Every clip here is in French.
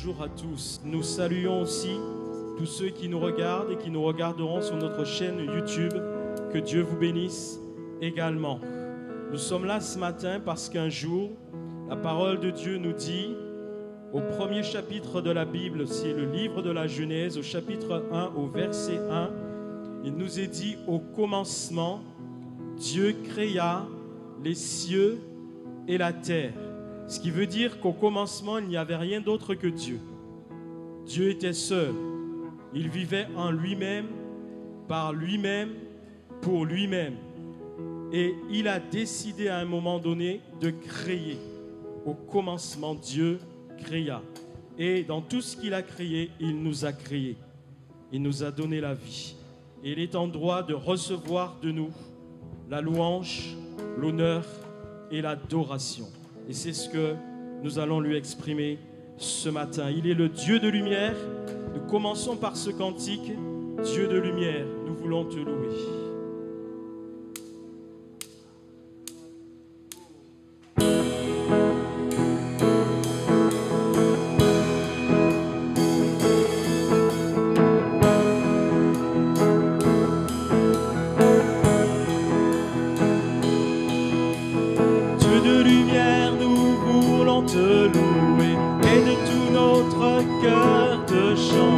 Bonjour à tous. Nous saluons aussi tous ceux qui nous regardent et qui nous regarderont sur notre chaîne YouTube. Que Dieu vous bénisse également. Nous sommes là ce matin parce qu'un jour, la parole de Dieu nous dit, au premier chapitre de la Bible, c'est le livre de la Genèse, au chapitre 1, au verset 1, il nous est dit, au commencement, Dieu créa les cieux et la terre. Ce qui veut dire qu'au commencement, il n'y avait rien d'autre que Dieu. Dieu était seul. Il vivait en lui-même, par lui-même, pour lui-même. Et il a décidé à un moment donné de créer. Au commencement, Dieu créa. Et dans tout ce qu'il a créé, il nous a créés. Il nous a donné la vie. Et il est en droit de recevoir de nous la louange, l'honneur et l'adoration. Et c'est ce que nous allons lui exprimer ce matin. Il est le Dieu de lumière. Nous commençons par ce cantique. Dieu de lumière, nous voulons te louer. Toujours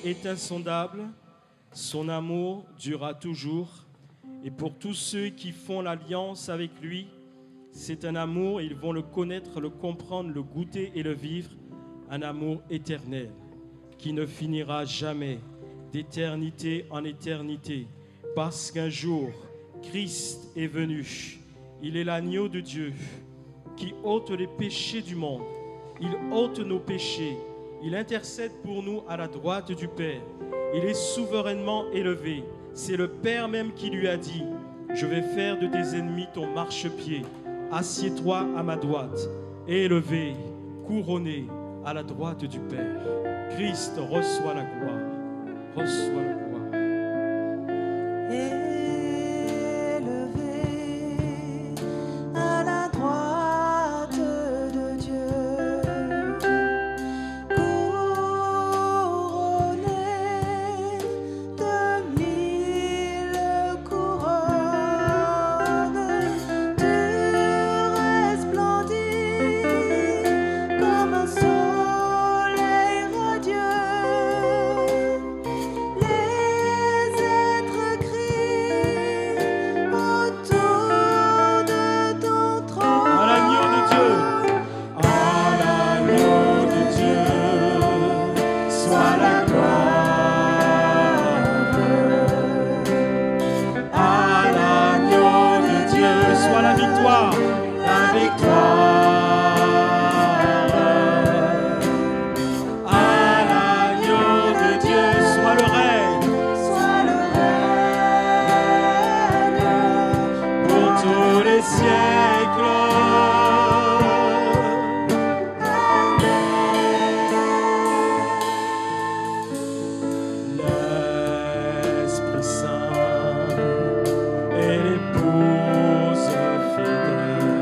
est insondable, son amour durera toujours. Et pour tous ceux qui font l'alliance avec lui, c'est un amour, ils vont le connaître, le comprendre, le goûter et le vivre, un amour éternel qui ne finira jamais, d'éternité en éternité, parce qu'un jour, Christ est venu. Il est l'agneau de Dieu qui ôte les péchés du monde. Il ôte nos péchés. Il intercède pour nous à la droite du Père. Il est souverainement élevé. C'est le Père même qui lui a dit, « Je vais faire de tes ennemis ton marchepied. Assieds-toi à ma droite, élevé, couronné à la droite du Père. » Christ reçoit la gloire. Reçoit la gloire. Élevé à la droite de Dieu, couronné de 1000 couronnes, tu resplendis comme un soleil radieux. Les êtres crient autour de ton trône. À l'agneau de Dieu. À l'agneau de Dieu, soit la gloire. À l'agneau de Dieu, soit la victoire. La victoire. À l'agneau de Dieu, soit le règne. Sois le règne Pour tous les siècles. L'Esprit Saint et l'épouse fidèle.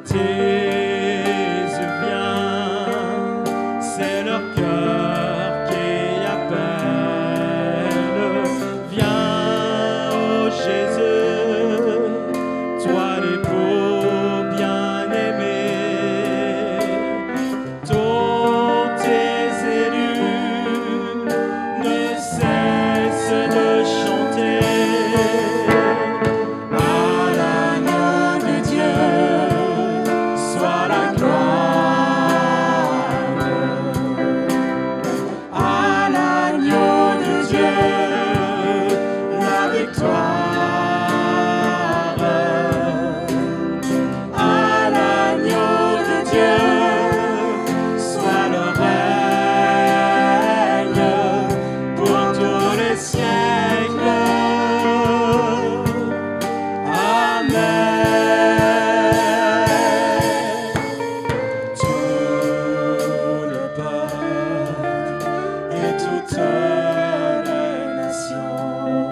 Jésus vient, c'est leur cœur qui appelle. Viens, ô Jésus, toi l'époux bien-aimé. Tous tes élus ne cessent de chanter. À l'agneau de Dieu, soit la gloire. À l'agneau de Dieu, la victoire. À l'agneau de Dieu, soit le règne pour tous les siècles. Amen. Tout le peuple et toutes les nations,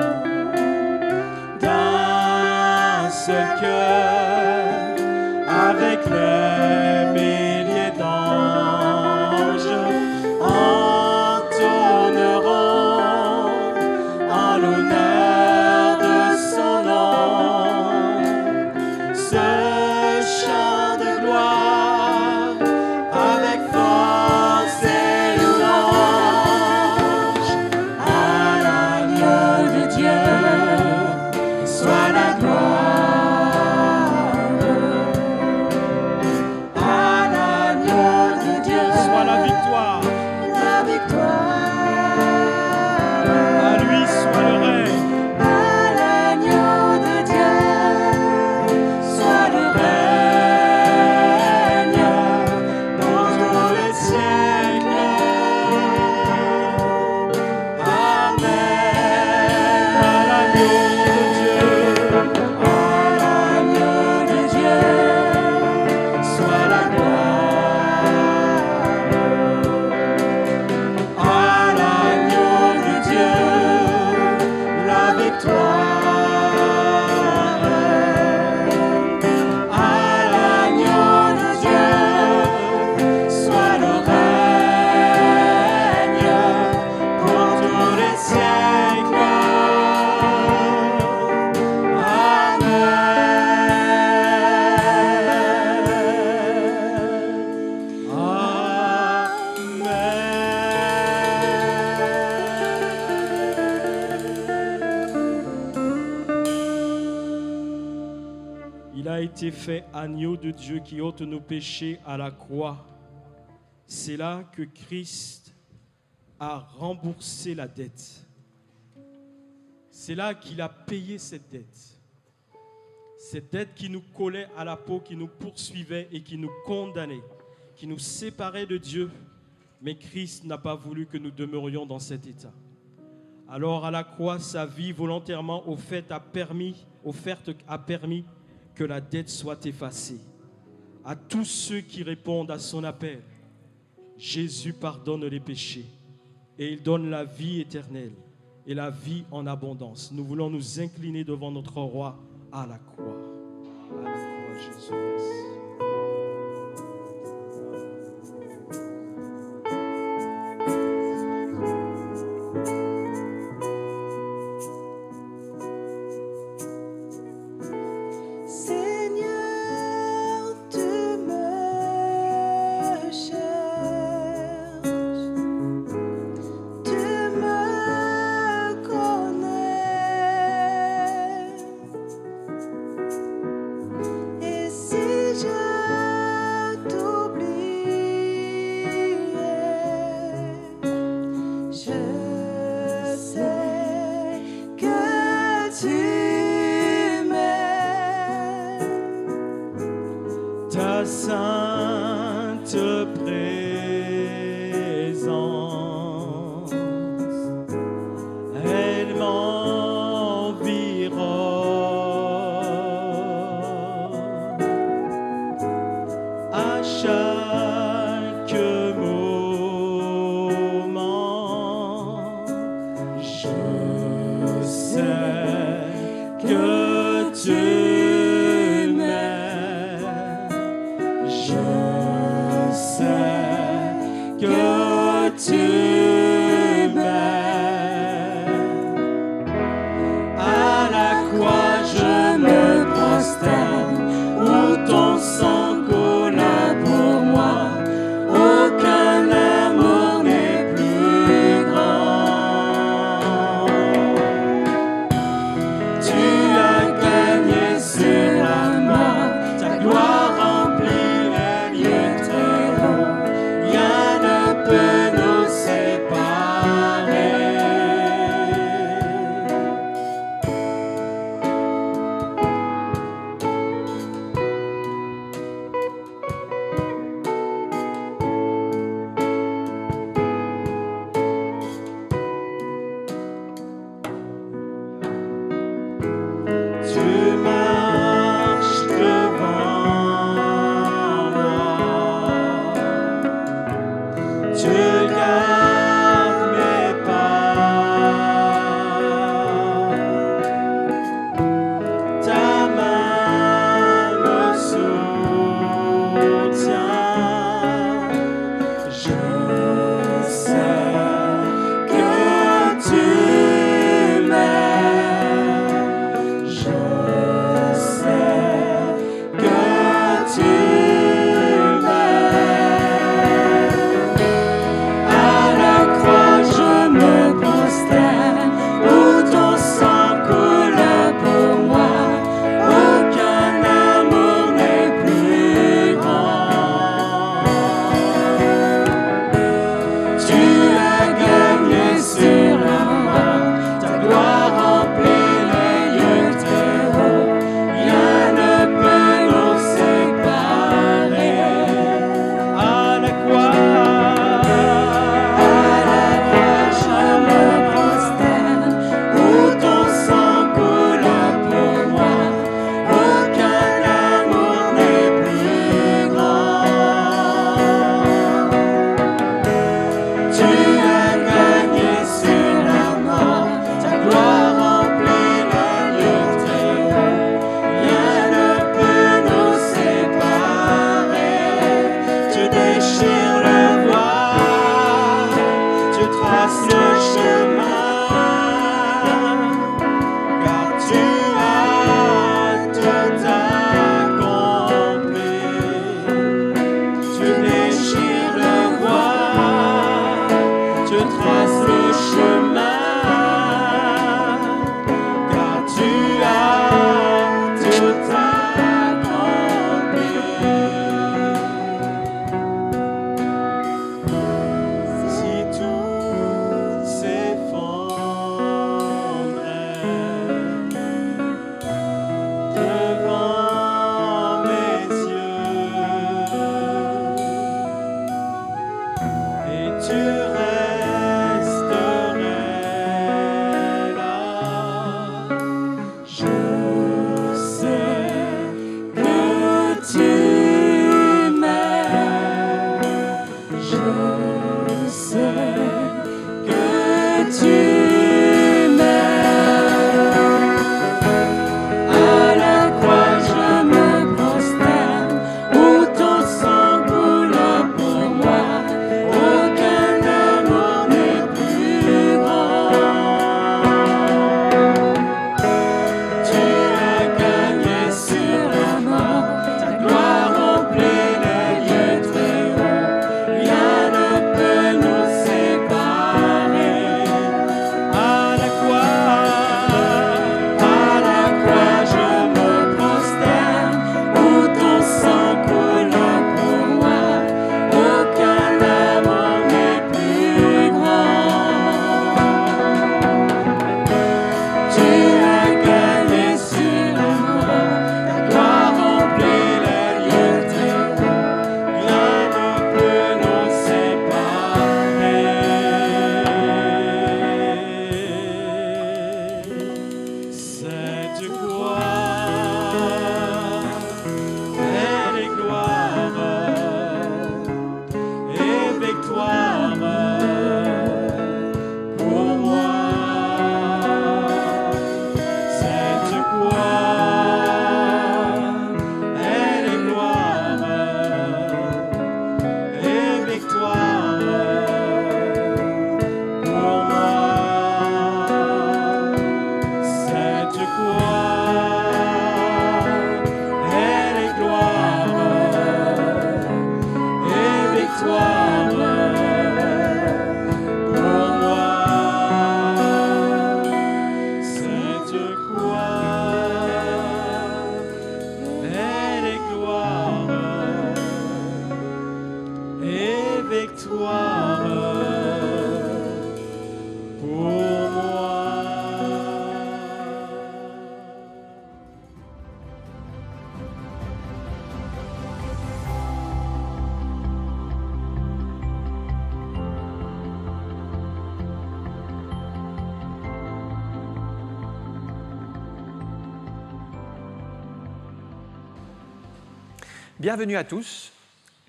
d'un seul cœur, avec les milliers d'anges, entonneront en l'honneur de son nom ce chant de gloire avec force et louange. À l'agneau de Dieu, soit la gloire. Il a été fait agneau de Dieu qui ôte nos péchés à la croix. C'est là que Christ a remboursé la dette. C'est là qu'il a payé cette dette. Cette dette qui nous collait à la peau, qui nous poursuivait et qui nous condamnait, qui nous séparait de Dieu. Mais Christ n'a pas voulu que nous demeurions dans cet état. Alors à la croix, sa vie volontairement offerte a permis que la dette soit effacée. À tous ceux qui répondent à son appel, Jésus pardonne les péchés et il donne la vie éternelle et la vie en abondance. Nous voulons nous incliner devant notre roi à la croix. À la croix, Jésus, merci. Seigneur, tu me cherches, tu me connais. Et si je t'oubliais, je sais que tu Ta sainte présence, elle m'environne à chaque moment. Je sais que tu je sais que tu m'aimes. À la croix je me prosterne, où ton sang coula pour moi. Aucun amour n'est plus grand. Tu as gagné sur la mort, ta gloire Bienvenue à tous.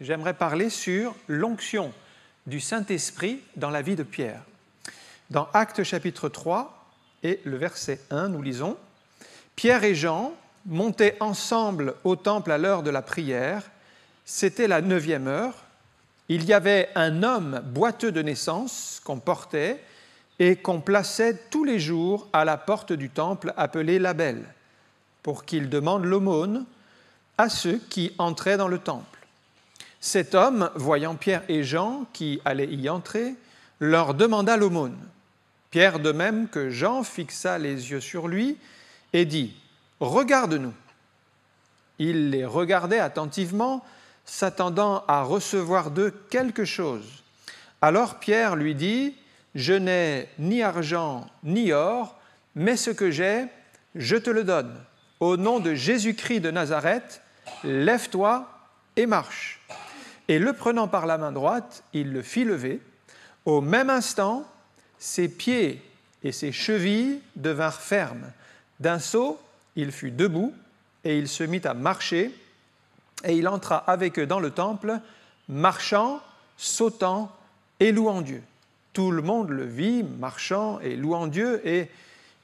J'aimerais parler sur l'onction du Saint-Esprit dans la vie de Pierre. Dans Actes chapitre 3 et le verset 1, nous lisons « Pierre et Jean montaient ensemble au temple à l'heure de la prière. C'était la 9e heure. Il y avait un homme boiteux de naissance qu'on portait et qu'on plaçait tous les jours à la porte du temple appelée la Belle, pour qu'il demande l'aumône à ceux qui entraient dans le temple. Cet homme, voyant Pierre et Jean qui allaient y entrer, leur demanda l'aumône. Pierre, de même que Jean, fixa les yeux sur lui et dit « Regarde-nous ». Il les regardait attentivement, s'attendant à recevoir d'eux quelque chose. Alors Pierre lui dit « Je n'ai ni argent ni or, mais ce que j'ai, je te le donne. Au nom de Jésus-Christ de Nazareth, lève-toi et marche. » Et le prenant par la main droite, il le fit lever. Au même instant, ses pieds et ses chevilles devinrent fermes. D'un saut, il fut debout et il se mit à marcher. Et il entra avec eux dans le temple, marchant, sautant et louant Dieu. Tout le monde le vit, marchant et louant Dieu, et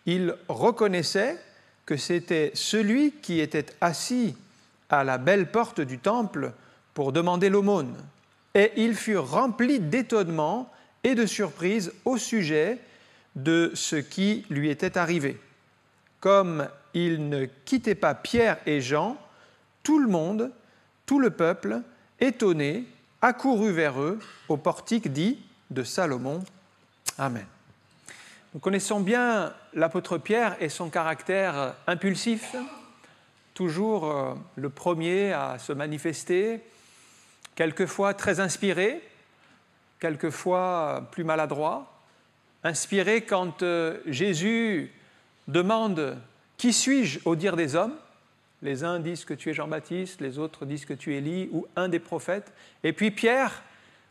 il reconnaissait que c'était celui qui était assis à la belle porte du temple pour demander l'aumône. Et ils furent remplis d'étonnement et de surprise au sujet de ce qui lui était arrivé. Comme ils ne quittaient pas Pierre et Jean, tout le peuple, étonné, accourut vers eux au portique dit de Salomon. Amen. Nous connaissons bien l'apôtre Pierre et son caractère impulsif, toujours le premier à se manifester, quelquefois très inspiré, quelquefois plus maladroit. Inspiré quand Jésus demande « Qui suis-je au dire des hommes ?» Les uns disent que tu es Jean-Baptiste, les autres disent que tu es Élie ou un des prophètes. Et puis Pierre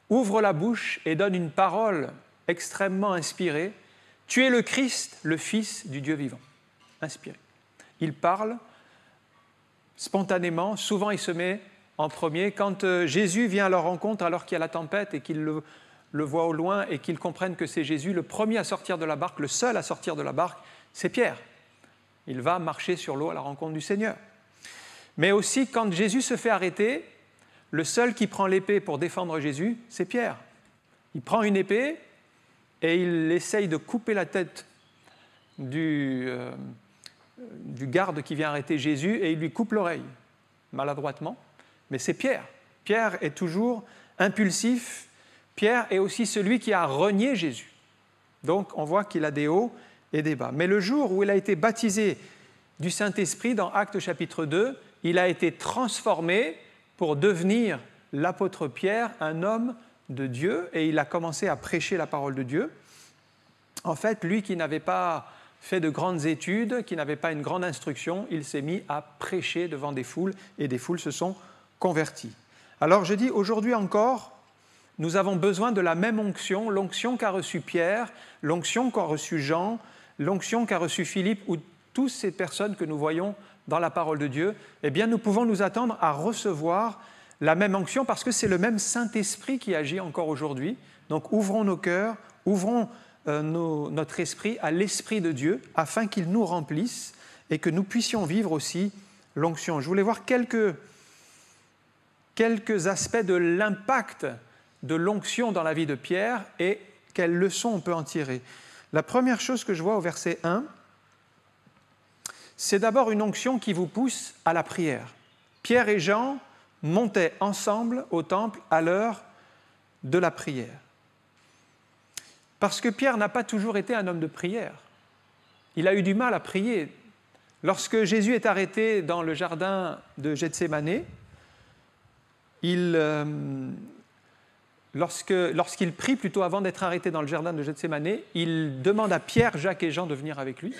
ouvre la bouche et donne une parole extrêmement inspirée. « Tu es le Christ, le Fils du Dieu vivant. » Inspiré. Il parle spontanément, souvent il se met en premier. Quand Jésus vient à leur rencontre alors qu'il y a la tempête et qu'il le voit au loin et qu'ils comprennent que c'est Jésus, le premier à sortir de la barque, le seul à sortir de la barque, c'est Pierre. Il va marcher sur l'eau à la rencontre du Seigneur. Mais aussi, quand Jésus se fait arrêter, le seul qui prend l'épée pour défendre Jésus, c'est Pierre. Il prend une épée et il essaye de couper la tête du garde qui vient arrêter Jésus et il lui coupe l'oreille, maladroitement. Mais c'est Pierre. Pierre est toujours impulsif. Pierre est aussi celui qui a renié Jésus. Donc, on voit qu'il a des hauts et des bas. Mais le jour où il a été baptisé du Saint-Esprit, dans Actes chapitre 2, il a été transformé pour devenir l'apôtre Pierre, un homme de Dieu, et il a commencé à prêcher la parole de Dieu. En fait, lui qui n'avait pas fait de grandes études, qui n'avait pas une grande instruction, il s'est mis à prêcher devant des foules, et des foules se sont converties. Alors je dis, aujourd'hui encore, nous avons besoin de la même onction, l'onction qu'a reçue Pierre, l'onction qu'a reçue Jean, l'onction qu'a reçue Philippe, ou toutes ces personnes que nous voyons dans la parole de Dieu. Eh bien, nous pouvons nous attendre à recevoir la même onction parce que c'est le même Saint-Esprit qui agit encore aujourd'hui. Donc, ouvrons nos cœurs, ouvrons notre esprit à l'Esprit de Dieu afin qu'il nous remplisse et que nous puissions vivre aussi l'onction. Je voulais voir quelques aspects de l'impact de l'onction dans la vie de Pierre et quelles leçons on peut en tirer. La première chose que je vois au verset 1, c'est d'abord une onction qui vous pousse à la prière. Pierre et Jean montaient ensemble au temple à l'heure de la prière. Parce que Pierre n'a pas toujours été un homme de prière. Il a eu du mal à prier. Lorsque Jésus est arrêté dans le jardin de Gethsémanée, lorsqu'il prie, plutôt avant d'être arrêté dans le jardin de Gethsémanée, il demande à Pierre, Jacques et Jean de venir avec lui.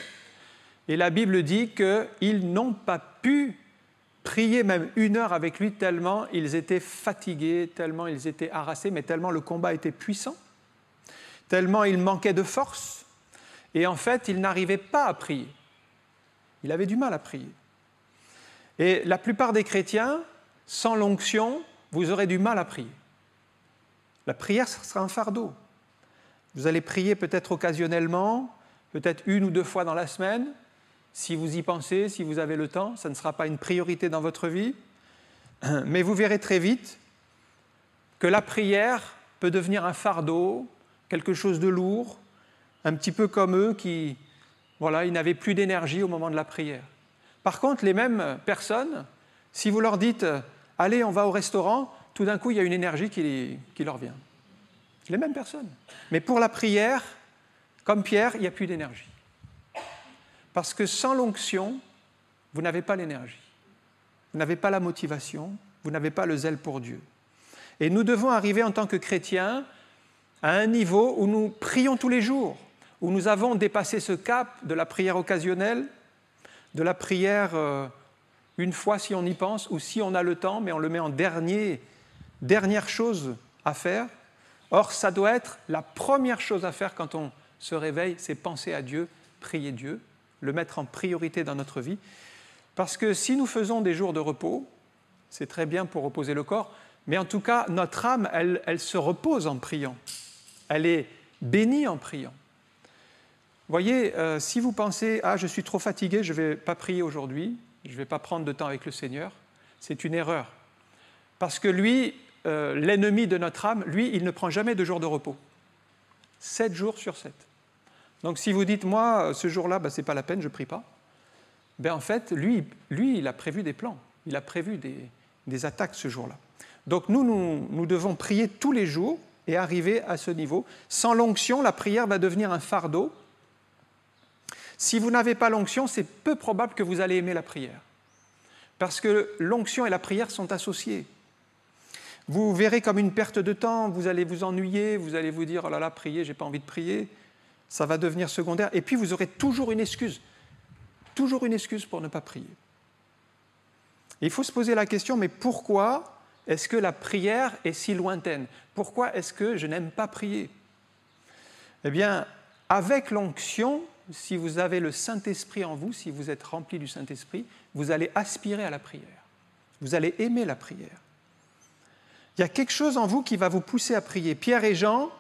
Et la Bible dit qu'ils n'ont pas pu prier même 1 heure avec lui tellement ils étaient fatigués, tellement ils étaient harassés, mais tellement le combat était puissant, tellement il manquait de force. Et en fait, il n'arrivait pas à prier. Il avait du mal à prier. Et la plupart des chrétiens Sans l'onction, vous aurez du mal à prier. La prière, ce sera un fardeau. Vous allez prier peut-être occasionnellement, peut-être 1 ou 2 fois dans la semaine. Si vous y pensez, si vous avez le temps, ça ne sera pas une priorité dans votre vie. Mais vous verrez très vite que la prière peut devenir un fardeau, quelque chose de lourd, un petit peu comme eux qui, voilà, ils n'avaient plus d'énergie au moment de la prière. Par contre, les mêmes personnes, si vous leur dites « Allez, on va au restaurant », tout d'un coup, il y a une énergie qui leur vient. Les mêmes personnes. Mais pour la prière, comme Pierre, il n'y a plus d'énergie. Parce que sans l'onction, vous n'avez pas l'énergie. Vous n'avez pas la motivation, vous n'avez pas le zèle pour Dieu. Et nous devons arriver en tant que chrétiens à un niveau où nous prions tous les jours, où nous avons dépassé ce cap de la prière occasionnelle, de la prière une fois si on y pense, ou si on a le temps, mais on le met en dernière chose à faire. Or, ça doit être la première chose à faire quand on se réveille, c'est penser à Dieu, prier Dieu, le mettre en priorité dans notre vie. Parce que si nous faisons des jours de repos, c'est très bien pour reposer le corps, mais en tout cas, notre âme, elle se repose en priant. Elle est bénie en priant. Vous voyez, si vous pensez « Ah, je suis trop fatigué, je ne vais pas prier aujourd'hui, je ne vais pas prendre de temps avec le Seigneur », c'est une erreur. Parce que lui, l'ennemi de notre âme, lui, il ne prend jamais de jour de repos. 7 jours sur 7. Donc si vous dites « Moi, ce jour-là, ce n'est pas la peine, je ne prie pas », en fait, lui, il a prévu des plans, il a prévu des attaques ce jour-là. Donc nous devons prier tous les jours et arriver à ce niveau. Sans l'onction, la prière va devenir un fardeau. Si vous n'avez pas l'onction, c'est peu probable que vous allez aimer la prière. Parce que l'onction et la prière sont associées. Vous verrez comme une perte de temps, vous allez vous ennuyer, vous allez vous dire « Oh là là, prier, je n'ai pas envie de prier ». Ça va devenir secondaire. Et puis vous aurez toujours une excuse pour ne pas prier. Et il faut se poser la question, mais pourquoi est-ce que la prière est si lointaine? Pourquoi est-ce que je n'aime pas prier? Eh bien, avec l'onction, si vous avez le Saint-Esprit en vous, si vous êtes rempli du Saint-Esprit, vous allez aspirer à la prière. Vous allez aimer la prière. Il y a quelque chose en vous qui va vous pousser à prier. Pierre et Jean,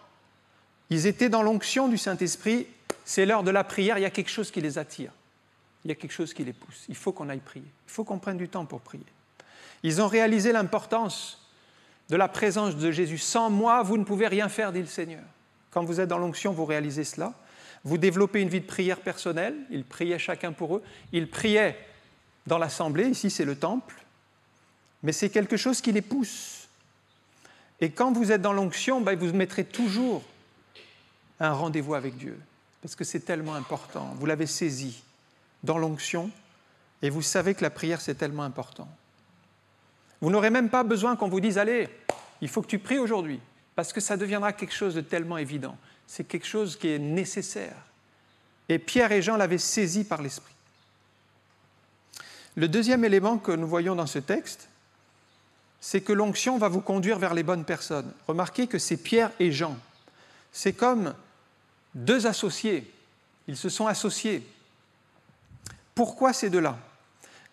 ils étaient dans l'onction du Saint-Esprit. C'est l'heure de la prière, il y a quelque chose qui les attire. Il y a quelque chose qui les pousse. Il faut qu'on aille prier. Il faut qu'on prenne du temps pour prier. Ils ont réalisé l'importance de la présence de Jésus. Sans moi, vous ne pouvez rien faire, dit le Seigneur. Quand vous êtes dans l'onction, vous réalisez cela. Vous développez une vie de prière personnelle. Ils priaient chacun pour eux. Ils priaient dans l'assemblée. Ici, c'est le temple. Mais c'est quelque chose qui les pousse. Et quand vous êtes dans l'onction, vous mettrez toujours un rendez-vous avec Dieu. Parce que c'est tellement important. Vous l'avez saisi dans l'onction, et vous savez que la prière, c'est tellement important. Vous n'aurez même pas besoin qu'on vous dise « Allez, il faut que tu pries aujourd'hui », parce que ça deviendra quelque chose de tellement évident. C'est quelque chose qui est nécessaire. Et Pierre et Jean l'avaient saisi par l'Esprit. Le deuxième élément que nous voyons dans ce texte, c'est que l'onction va vous conduire vers les bonnes personnes. Remarquez que c'est Pierre et Jean. C'est comme 2 associés. Ils se sont associés. Pourquoi ces 2-là?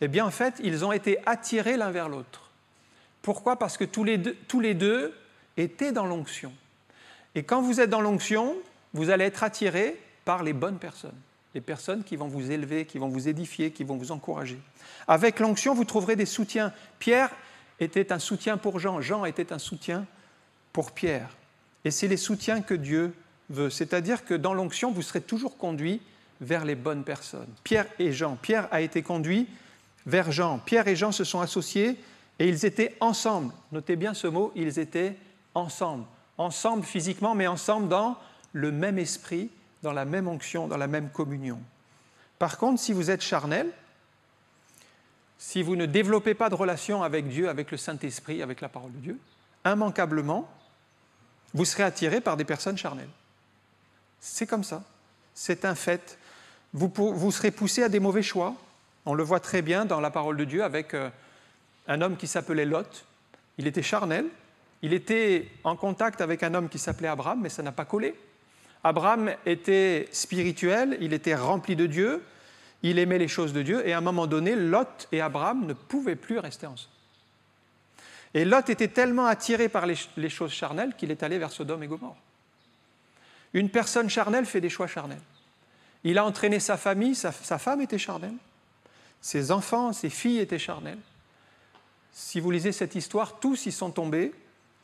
Eh bien, en fait, ils ont été attirés l'un vers l'autre. Pourquoi? Parce que tous les deux étaient dans l'onction. Et quand vous êtes dans l'onction, vous allez être attirés par les bonnes personnes. Les personnes qui vont vous élever, qui vont vous édifier, qui vont vous encourager. Avec l'onction, vous trouverez des soutiens. Pierre était un soutien pour Jean. Jean était un soutien pour Pierre. Et c'est les soutiens que Dieu veut. C'est-à-dire que dans l'onction, vous serez toujours conduits vers les bonnes personnes. Pierre et Jean. Pierre a été conduit vers Jean. Pierre et Jean se sont associés et ils étaient ensemble. Notez bien ce mot, ils étaient ensemble. Ensemble physiquement, mais ensemble dans le même esprit, dans la même onction, dans la même communion. Par contre, si vous êtes charnel, si vous ne développez pas de relation avec Dieu, avec le Saint-Esprit, avec la parole de Dieu, immanquablement, vous serez attiré par des personnes charnelles. C'est comme ça. C'est un fait. Vous serez poussé à des mauvais choix. On le voit très bien dans la parole de Dieu avec un homme qui s'appelait Lot. Il était charnel. Il était en contact avec un homme qui s'appelait Abraham, mais ça n'a pas collé. Abraham était spirituel, il était rempli de Dieu, il aimait les choses de Dieu, et à un moment donné, Lot et Abraham ne pouvaient plus rester ensemble. Et Lot était tellement attiré par les choses charnelles qu'il est allé vers Sodome et Gomorrhe. Une personne charnelle fait des choix charnels. Il a entraîné sa famille, sa femme était charnelle, ses enfants, ses filles étaient charnelles. Si vous lisez cette histoire, tous y sont tombés.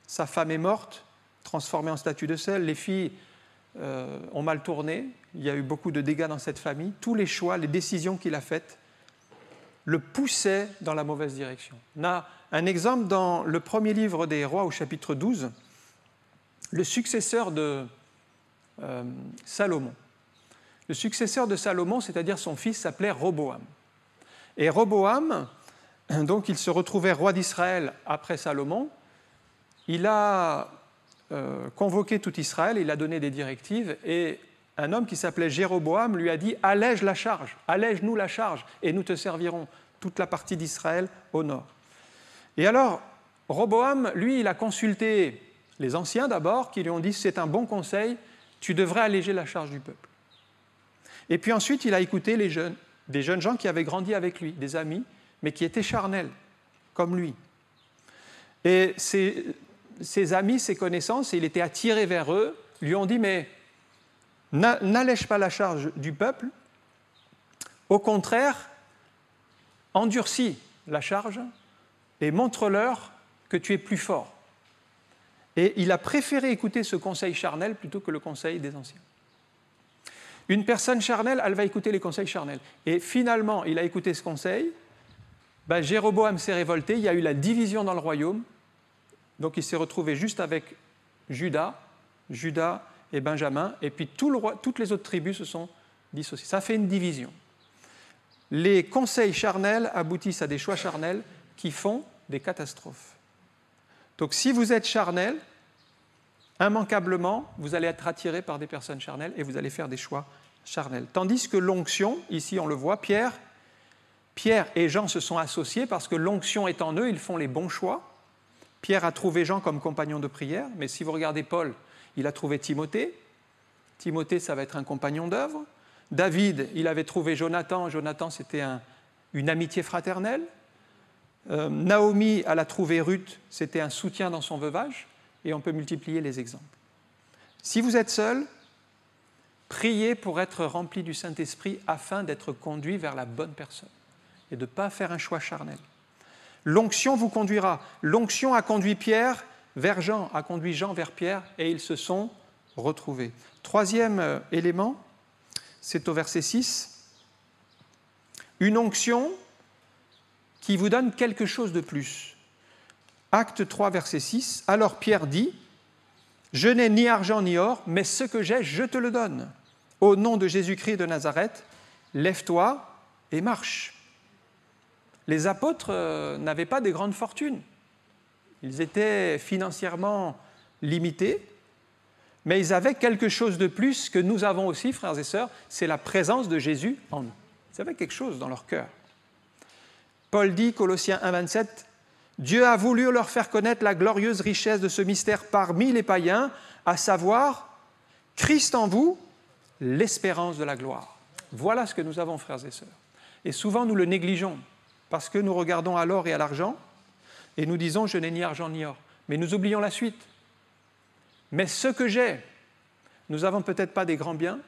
Sa femme est morte, transformée en statue de sel. Les filles ont mal tourné. Il y a eu beaucoup de dégâts dans cette famille. Tous les choix, les décisions qu'il a faites le poussaient dans la mauvaise direction. On a un exemple dans le premier livre des Rois, au chapitre 12, le successeur de Salomon. Le successeur de Salomon, c'est-à-dire son fils, s'appelait Roboam. Et Roboam, donc il se retrouvait roi d'Israël après Salomon. Il a convoqué tout Israël, il a donné des directives, et un homme qui s'appelait Jéroboam lui a dit « Allège la charge, allège-nous la charge, et nous te servirons toute la partie d'Israël au nord. » Et alors, Roboam, lui, il a consulté les anciens d'abord, qui lui ont dit « C'est un bon conseil, tu devrais alléger la charge du peuple. » Et puis ensuite, il a écouté des jeunes gens qui avaient grandi avec lui, des amis, mais qui étaient charnels, comme lui. Et ses amis, ses connaissances, il était attiré vers eux, lui ont dit « Mais n'allège pas la charge du peuple, au contraire, endurcis la charge et montre-leur que tu es plus fort. » Et il a préféré écouter ce conseil charnel plutôt que le conseil des anciens. Une personne charnelle, elle va écouter les conseils charnels. Et finalement, il a écouté ce conseil, Jéroboam s'est révolté, il y a eu la division dans le royaume, donc il s'est retrouvé juste avec Juda et Benjamin, et puis toutes les autres tribus se sont dissociées. Ça fait une division. Les conseils charnels aboutissent à des choix charnels qui font des catastrophes. Donc si vous êtes charnel, immanquablement, vous allez être attiré par des personnes charnelles et vous allez faire des choix charnels. Tandis que l'onction, ici on le voit, Pierre et Jean se sont associés parce que l'onction est en eux, ils font les bons choix. Pierre a trouvé Jean comme compagnon de prière, mais si vous regardez Paul, il a trouvé Timothée. Timothée, ça va être un compagnon d'œuvre. David, il avait trouvé Jonathan. Jonathan, c'était une amitié fraternelle. Naomi, elle a trouvé Ruth, c'était un soutien dans son veuvage. Et on peut multiplier les exemples. Si vous êtes seul, priez pour être rempli du Saint-Esprit afin d'être conduit vers la bonne personne et de ne pas faire un choix charnel. L'onction vous conduira. L'onction a conduit Pierre vers Jean, a conduit Jean vers Pierre, et ils se sont retrouvés. Troisième élément, c'est au verset 6. Une onction qui vous donne quelque chose de plus. Acte 3, verset 6. Alors Pierre dit, « Je n'ai ni argent ni or, mais ce que j'ai, je te le donne. Au nom de Jésus-Christ de Nazareth, lève-toi et marche. » Les apôtres n'avaient pas des grandes fortunes. Ils étaient financièrement limités, mais ils avaient quelque chose de plus que nous avons aussi, frères et sœurs, c'est la présence de Jésus en nous. Ils avaient quelque chose dans leur cœur. Paul dit, Colossiens 1, 27, « Dieu a voulu leur faire connaître la glorieuse richesse de ce mystère parmi les païens, à savoir Christ en vous, l'espérance de la gloire. » Voilà ce que nous avons, frères et sœurs. Et souvent, nous le négligeons, parce que nous regardons à l'or et à l'argent, et nous disons « je n'ai ni argent ni or ». Mais nous oublions la suite. Mais ce que j'ai, nous n'avons peut-être pas des grands biens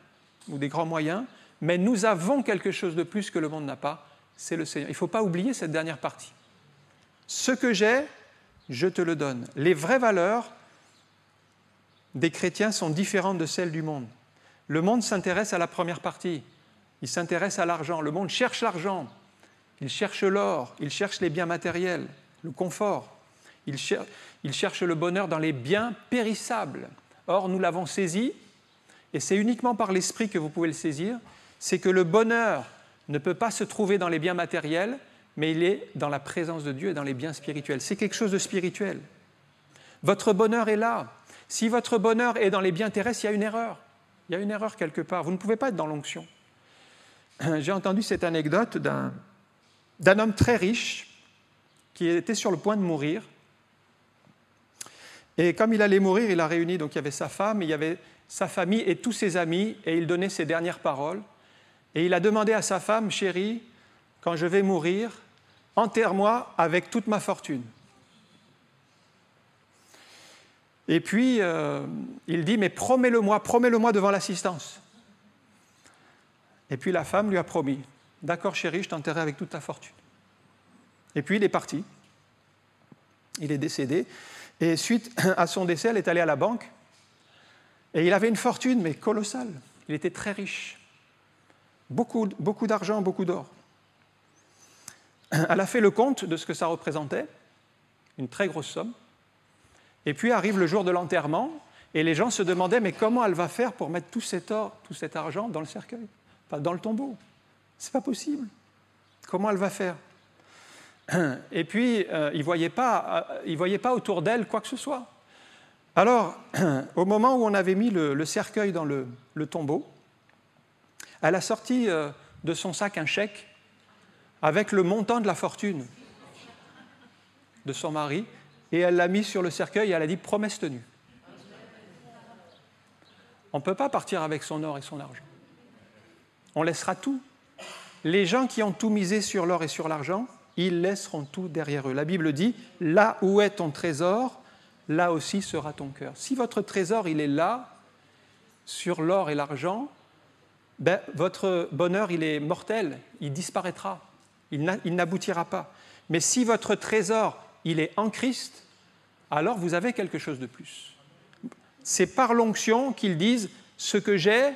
ou des grands moyens, mais nous avons quelque chose de plus que le monde n'a pas, c'est le Seigneur. Il ne faut pas oublier cette dernière partie. Ce que j'ai, je te le donne. Les vraies valeurs des chrétiens sont différentes de celles du monde. Le monde s'intéresse à la première partie. Il s'intéresse à l'argent. Le monde cherche l'argent. Il cherche l'or. Il cherche les biens matériels, le confort. Il cherche le bonheur dans les biens périssables. Or, nous l'avons saisi, et c'est uniquement par l'Esprit que vous pouvez le saisir, c'est que le bonheur ne peut pas se trouver dans les biens matériels, mais il est dans la présence de Dieu et dans les biens spirituels. C'est quelque chose de spirituel. Votre bonheur est là. Si votre bonheur est dans les biens terrestres, il y a une erreur. Il y a une erreur quelque part. Vous ne pouvez pas être dans l'onction. J'ai entendu cette anecdote d'un homme très riche qui était sur le point de mourir. Et comme il allait mourir, il a réuni, donc il y avait sa femme, il y avait sa famille et tous ses amis, et il donnait ses dernières paroles. Et il a demandé à sa femme, « Chérie, quand je vais mourir, enterre-moi avec toute ma fortune. » Et puis, il dit, mais promets-le-moi devant l'assistance. Et puis la femme lui a promis, d'accord chérie, je t'enterrerai avec toute ta fortune. Et puis il est parti. Il est décédé. Et suite à son décès, elle est allée à la banque. Et il avait une fortune, mais colossale. Il était très riche. Beaucoup d'argent, beaucoup d'or. Elle a fait le compte de ce que ça représentait, une très grosse somme. Et puis arrive le jour de l'enterrement, et les gens se demandaient, mais comment elle va faire pour mettre tout cet or, tout cet argent dans le cercueil, enfin, dans le tombeau? C'est pas possible. Comment elle va faire? Et puis, il ne voyait pas autour d'elle quoi que ce soit. Alors, au moment où on avait mis le cercueil dans le tombeau, elle a sorti de son sac un chèque avec le montant de la fortune de son mari, et elle l'a mis sur le cercueil et elle a dit « promesse tenue ». On ne peut pas partir avec son or et son argent. On laissera tout. Les gens qui ont tout misé sur l'or et sur l'argent, ils laisseront tout derrière eux. La Bible dit « là où est ton trésor, là aussi sera ton cœur ». Si votre trésor, il est là, sur l'or et l'argent, ben, votre bonheur, il est mortel, il disparaîtra, il n'aboutira pas. Mais si votre trésor, il est en Christ, alors vous avez quelque chose de plus. C'est par l'onction qu'ils disent « ce que j'ai,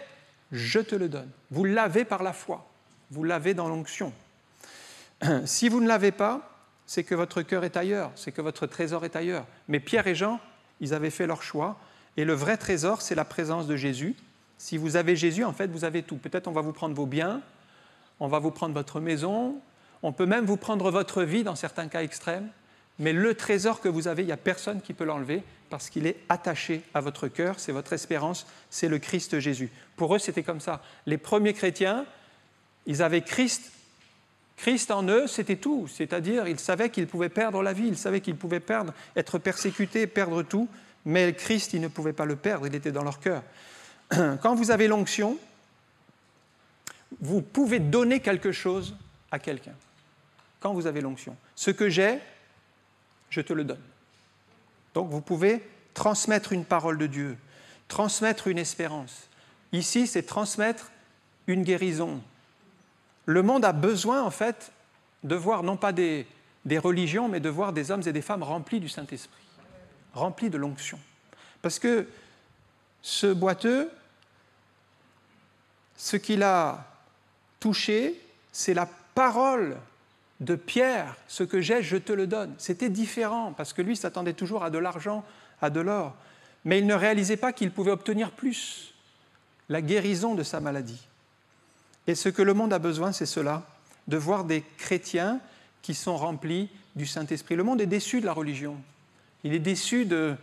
je te le donne ». Vous l'avez par la foi, vous l'avez dans l'onction. Si vous ne l'avez pas, c'est que votre cœur est ailleurs, c'est que votre trésor est ailleurs. Mais Pierre et Jean, ils avaient fait leur choix, et le vrai trésor, c'est la présence de Jésus. Si vous avez Jésus, en fait, vous avez tout. Peut-être on va vous prendre vos biens, on va vous prendre votre maison, on peut même vous prendre votre vie dans certains cas extrêmes, mais le trésor que vous avez, il n'y a personne qui peut l'enlever parce qu'il est attaché à votre cœur, c'est votre espérance, c'est le Christ Jésus. Pour eux, c'était comme ça. Les premiers chrétiens, ils avaient Christ en eux, c'était tout. C'est-à-dire, ils savaient qu'ils pouvaient perdre la vie, ils savaient qu'ils pouvaient être persécutés, perdre tout, mais Christ, ils ne pouvaient pas le perdre, il était dans leur cœur. Quand vous avez l'onction, vous pouvez donner quelque chose à quelqu'un. Quand vous avez l'onction. Ce que j'ai, je te le donne. Donc vous pouvez transmettre une parole de Dieu, transmettre une espérance. Ici, c'est transmettre une guérison. Le monde a besoin, en fait, de voir non pas des religions, mais de voir des hommes et des femmes remplis du Saint-Esprit, remplis de l'onction. Parce que ce boiteux, ce qu'il a touché, c'est la parole de Pierre, ce que j'ai, je te le donne. C'était différent, parce que lui s'attendait toujours à de l'argent, à de l'or. Mais il ne réalisait pas qu'il pouvait obtenir plus, la guérison de sa maladie. Et ce que le monde a besoin, c'est cela, de voir des chrétiens qui sont remplis du Saint-Esprit. Le monde est déçu de la religion. Il est déçu de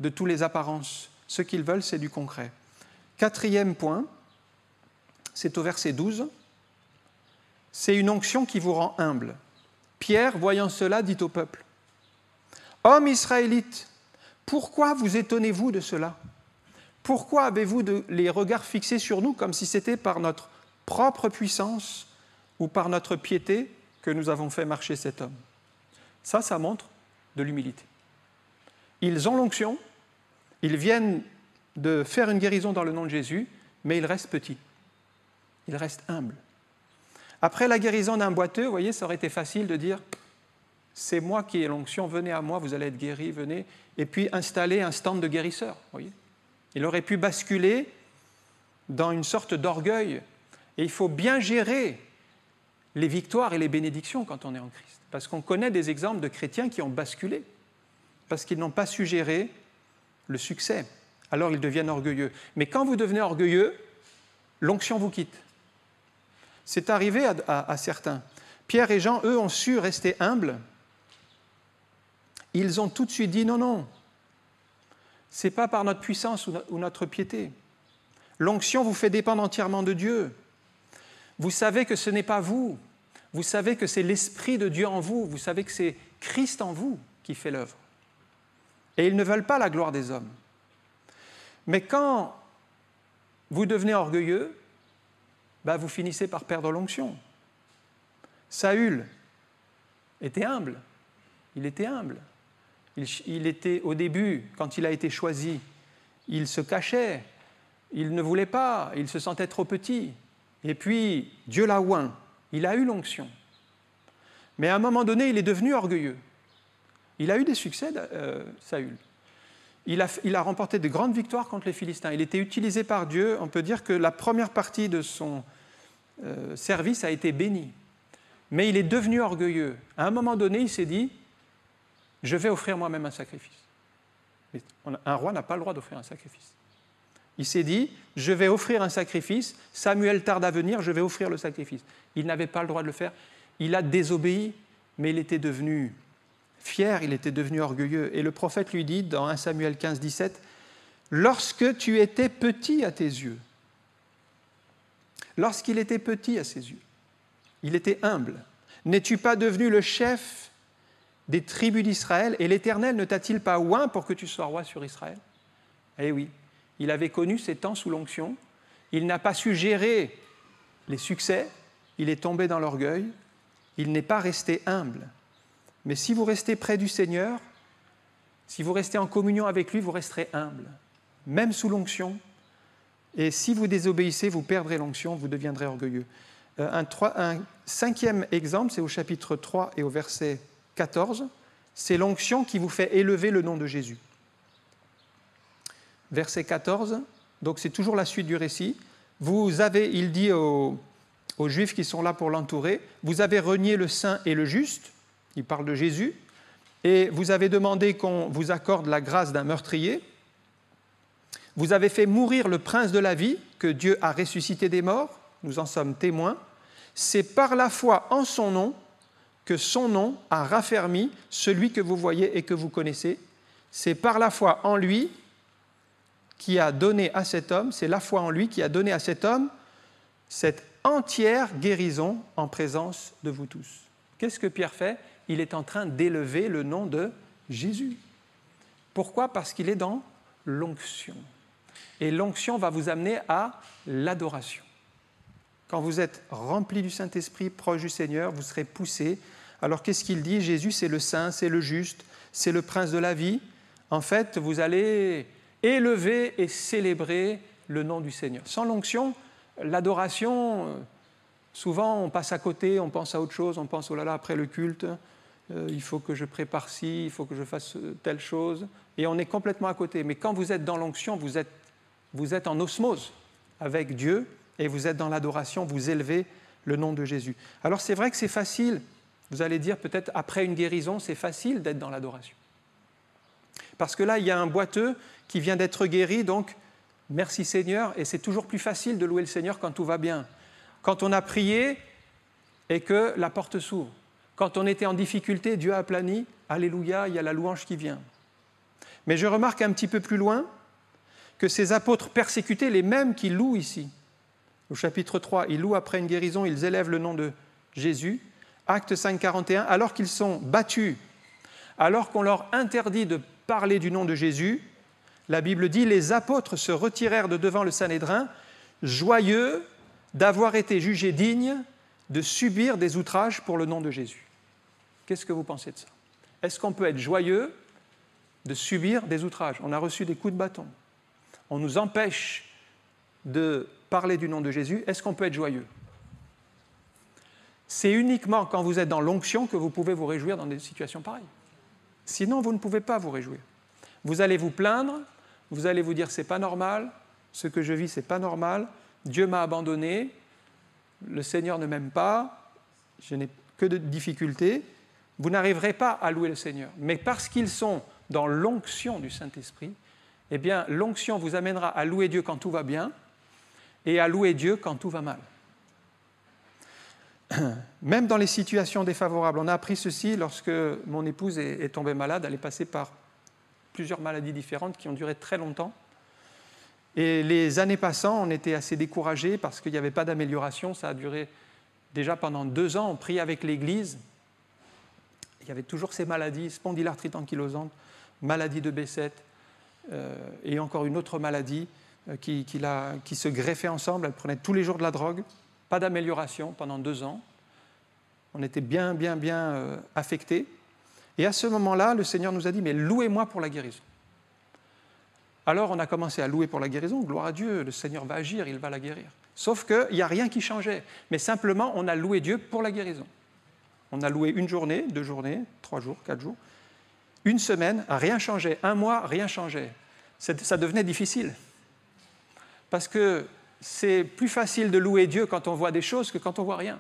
toutes les apparences. Ce qu'ils veulent, c'est du concret. Quatrième point, c'est au verset 12. C'est une onction qui vous rend humble. Pierre, voyant cela, dit au peuple, « Hommes israélites, pourquoi vous étonnez-vous de cela? Pourquoi avez-vous les regards fixés sur nous comme si c'était par notre propre puissance ou par notre piété que nous avons fait marcher cet homme? » Ça montre de l'humilité. Ils ont l'onction, ils viennent de faire une guérison dans le nom de Jésus, mais ils restent petits, ils restent humbles. Après la guérison d'un boiteux, vous voyez, ça aurait été facile de dire « c'est moi qui ai l'onction, venez à moi, vous allez être guéris, venez », et puis installer un stand de guérisseurs. Voyez. Il aurait pu basculer dans une sorte d'orgueil, et il faut bien gérer les victoires et les bénédictions quand on est en Christ, parce qu'on connaît des exemples de chrétiens qui ont basculé, parce qu'ils n'ont pas su gérer le succès, alors ils deviennent orgueilleux. Mais quand vous devenez orgueilleux, l'onction vous quitte. C'est arrivé à certains. Pierre et Jean, eux, ont su rester humbles. Ils ont tout de suite dit non, ce n'est pas par notre puissance ou notre piété. L'onction vous fait dépendre entièrement de Dieu. Vous savez que ce n'est pas vous. Vous savez que c'est l'Esprit de Dieu en vous. Vous savez que c'est Christ en vous qui fait l'œuvre. Et ils ne veulent pas la gloire des hommes. Mais quand vous devenez orgueilleux, vous finissez par perdre l'onction. Saül était humble. Il était humble. Il était, au début, quand il a été choisi, il se cachait, il ne voulait pas, il se sentait trop petit. Et puis, Dieu l'a oint, il a eu l'onction. Mais à un moment donné, il est devenu orgueilleux. Il a eu des succès, Saül. Il a remporté de grandes victoires contre les Philistins. Il était utilisé par Dieu. On peut dire que la première partie de son service a été bénie. Mais il est devenu orgueilleux. À un moment donné, il s'est dit, je vais offrir moi-même un sacrifice. Un roi n'a pas le droit d'offrir un sacrifice. Il s'est dit, je vais offrir un sacrifice, Samuel tarde à venir, je vais offrir le sacrifice. Il n'avait pas le droit de le faire. Il a désobéi, mais il était devenu fier, il était devenu orgueilleux. Et le prophète lui dit, dans 1 Samuel 15, 17, « Lorsque tu étais petit à tes yeux, lorsqu'il était petit à ses yeux, il était humble, n'es-tu pas devenu le chef des tribus d'Israël, et l'Éternel ne t'a-t-il pas oint pour que tu sois roi sur Israël ?» Eh oui, il avait connu ses temps sous l'onction, il n'a pas su gérer les succès, il est tombé dans l'orgueil, il n'est pas resté humble. Mais si vous restez près du Seigneur, si vous restez en communion avec lui, vous resterez humble, même sous l'onction. Et si vous désobéissez, vous perdrez l'onction, vous deviendrez orgueilleux. Un cinquième exemple, c'est au chapitre 3 et au verset 14, c'est l'onction qui vous fait élever le nom de Jésus. Verset 14, donc c'est toujours la suite du récit. Vous avez, il dit aux Juifs qui sont là pour l'entourer, vous avez renié le saint et le juste, il parle de Jésus, et vous avez demandé qu'on vous accorde la grâce d'un meurtrier. Vous avez fait mourir le prince de la vie, que Dieu a ressuscité des morts, nous en sommes témoins. C'est par la foi en son nom que son nom a raffermi celui que vous voyez et que vous connaissez. C'est par la foi en lui qui a donné à cet homme, c'est la foi en lui qui a donné à cet homme cette entière guérison en présence de vous tous. Qu'est-ce que Pierre fait ? Il est en train d'élever le nom de Jésus. Pourquoi ? Parce qu'il est dans l'onction. Et l'onction va vous amener à l'adoration. Quand vous êtes rempli du Saint-Esprit, proche du Seigneur, vous serez poussé. Alors qu'est-ce qu'il dit ? Jésus, c'est le saint, c'est le juste, c'est le prince de la vie. En fait, vous allez élever et célébrer le nom du Seigneur. Sans l'onction, l'adoration, souvent on passe à côté, on pense à autre chose, on pense, oh là là, après le culte, il faut que je prépare ci, il faut que je fasse telle chose, et on est complètement à côté. Mais quand vous êtes dans l'onction, vous êtes en osmose avec Dieu, et vous êtes dans l'adoration, vous élevez le nom de Jésus. Alors c'est vrai que c'est facile, vous allez dire peut-être après une guérison, c'est facile d'être dans l'adoration. Parce que là, il y a un boiteux qui vient d'être guéri, donc merci Seigneur, et c'est toujours plus facile de louer le Seigneur quand tout va bien. Quand on a prié et que la porte s'ouvre. Quand on était en difficulté, Dieu a aplani, alléluia, il y a la louange qui vient. Mais je remarque un petit peu plus loin que ces apôtres persécutés, les mêmes qui louent ici, au chapitre 3, ils louent après une guérison, ils élèvent le nom de Jésus. Acte 5, 41, alors qu'ils sont battus, alors qu'on leur interdit de parler du nom de Jésus, la Bible dit, les apôtres se retirèrent de devant le Sanhédrin, joyeux d'avoir été jugés dignes de subir des outrages pour le nom de Jésus. Qu'est-ce que vous pensez de ça ? Est-ce qu'on peut être joyeux de subir des outrages ? On a reçu des coups de bâton. On nous empêche de parler du nom de Jésus. Est-ce qu'on peut être joyeux ? C'est uniquement quand vous êtes dans l'onction que vous pouvez vous réjouir dans des situations pareilles. Sinon, vous ne pouvez pas vous réjouir. Vous allez vous plaindre, vous allez vous dire « c'est pas normal, ce que je vis, c'est pas normal, Dieu m'a abandonné, le Seigneur ne m'aime pas, je n'ai que de difficultés ». Vous n'arriverez pas à louer le Seigneur. Mais parce qu'ils sont dans l'onction du Saint-Esprit, eh bien, l'onction vous amènera à louer Dieu quand tout va bien et à louer Dieu quand tout va mal. Même dans les situations défavorables, on a appris ceci lorsque mon épouse est tombée malade, elle est passée par plusieurs maladies différentes qui ont duré très longtemps. Et les années passant, on était assez découragés parce qu'il n'y avait pas d'amélioration. Ça a duré déjà pendant 2 ans. On priait avec l'Église. Il y avait toujours ces maladies, spondylarthrite ankylosante, maladie de Behçet et encore une autre maladie qui se greffaient ensemble. Elle prenait tous les jours de la drogue. Pas d'amélioration pendant 2 ans. On était bien affectés. Et à ce moment-là, le Seigneur nous a dit, mais louez-moi pour la guérison. Alors on a commencé à louer pour la guérison, gloire à Dieu, le Seigneur va agir, il va la guérir. Sauf qu'il n'y a rien qui changeait, mais simplement on a loué Dieu pour la guérison. On a loué 1 journée, 2 journées, 3 jours, 4 jours. 1 semaine, rien changeait. 1 mois, rien changeait. Ça devenait difficile. Parce que c'est plus facile de louer Dieu quand on voit des choses que quand on ne voit rien.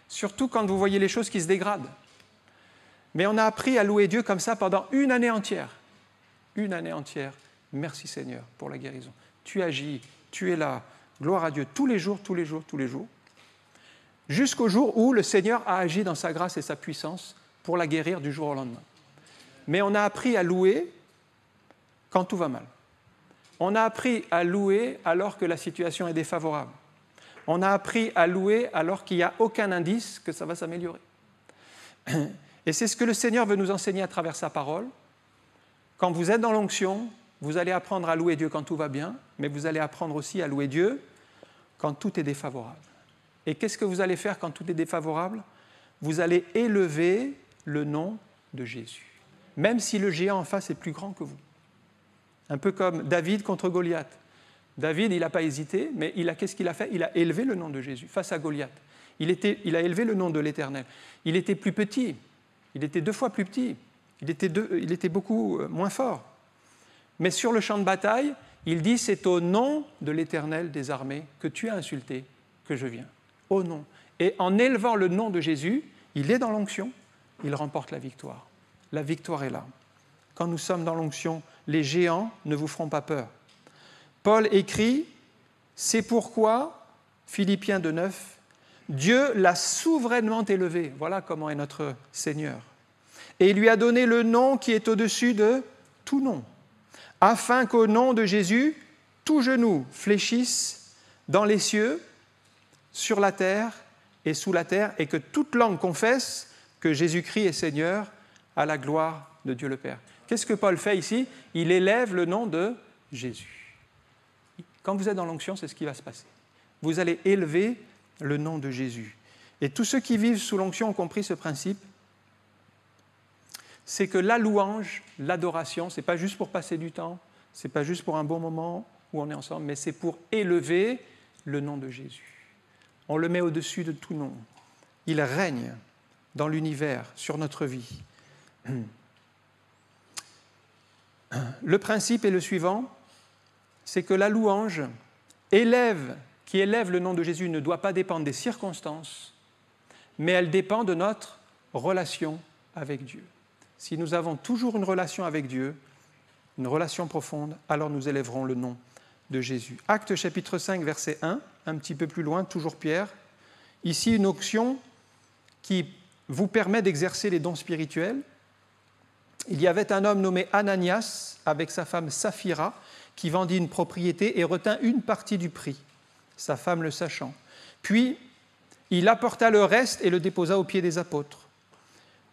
Surtout quand vous voyez les choses qui se dégradent. Mais on a appris à louer Dieu comme ça pendant 1 année entière. 1 année entière. Merci Seigneur pour la guérison. Tu agis, tu es là. Gloire à Dieu tous les jours, tous les jours, tous les jours. Jusqu'au jour où le Seigneur a agi dans sa grâce et sa puissance pour la guérir du jour au lendemain. Mais on a appris à louer quand tout va mal. On a appris à louer alors que la situation est défavorable. On a appris à louer alors qu'il n'y a aucun indice que ça va s'améliorer. Et c'est ce que le Seigneur veut nous enseigner à travers sa parole. Quand vous êtes dans l'onction, vous allez apprendre à louer Dieu quand tout va bien, mais vous allez apprendre aussi à louer Dieu quand tout est défavorable. Et qu'est-ce que vous allez faire quand tout est défavorable? Vous allez élever le nom de Jésus, même si le géant en face est plus grand que vous. Un peu comme David contre Goliath. David, il n'a pas hésité, mais qu'est-ce qu'il a fait? Il a élevé le nom de Jésus face à Goliath. Il a élevé le nom de l'Éternel. Il était plus petit, il était 2 fois plus petit, il était beaucoup moins fort. Mais sur le champ de bataille, il dit, c'est au nom de l'Éternel des armées que tu as insulté que je viens. Au nom. Et en élevant le nom de Jésus, il est dans l'onction, il remporte la victoire. La victoire est là. Quand nous sommes dans l'onction, les géants ne vous feront pas peur. Paul écrit, c'est pourquoi, Philippiens 2,9, Dieu l'a souverainement élevé. Voilà comment est notre Seigneur. Et il lui a donné le nom qui est au-dessus de tout nom, afin qu'au nom de Jésus, tout genou fléchisse dans les cieux, sur la terre et sous la terre, et que toute langue confesse que Jésus-Christ est Seigneur, à la gloire de Dieu le Père. Qu'est-ce que Paul fait ici? Il élève le nom de Jésus. Quand vous êtes dans l'onction, c'est ce qui va se passer. Vous allez élever le nom de Jésus. Et tous ceux qui vivent sous l'onction ont compris ce principe. C'est que la louange, l'adoration, ce n'est pas juste pour passer du temps, ce n'est pas juste pour un bon moment où on est ensemble, mais c'est pour élever le nom de Jésus. On le met au-dessus de tout nom. Il règne dans l'univers, sur notre vie. Le principe est le suivant, c'est que la louange qui élève le nom de Jésus ne doit pas dépendre des circonstances, mais elle dépend de notre relation avec Dieu. Si nous avons toujours une relation avec Dieu, une relation profonde, alors nous élèverons le nom de Jésus. Actes chapitre 5, verset 1, un petit peu plus loin, toujours Pierre. Ici, une onction qui vous permet d'exercer les dons spirituels. Il y avait un homme nommé Ananias avec sa femme Saphira qui vendit une propriété et retint une partie du prix, sa femme le sachant. Puis, il apporta le reste et le déposa aux pieds des apôtres.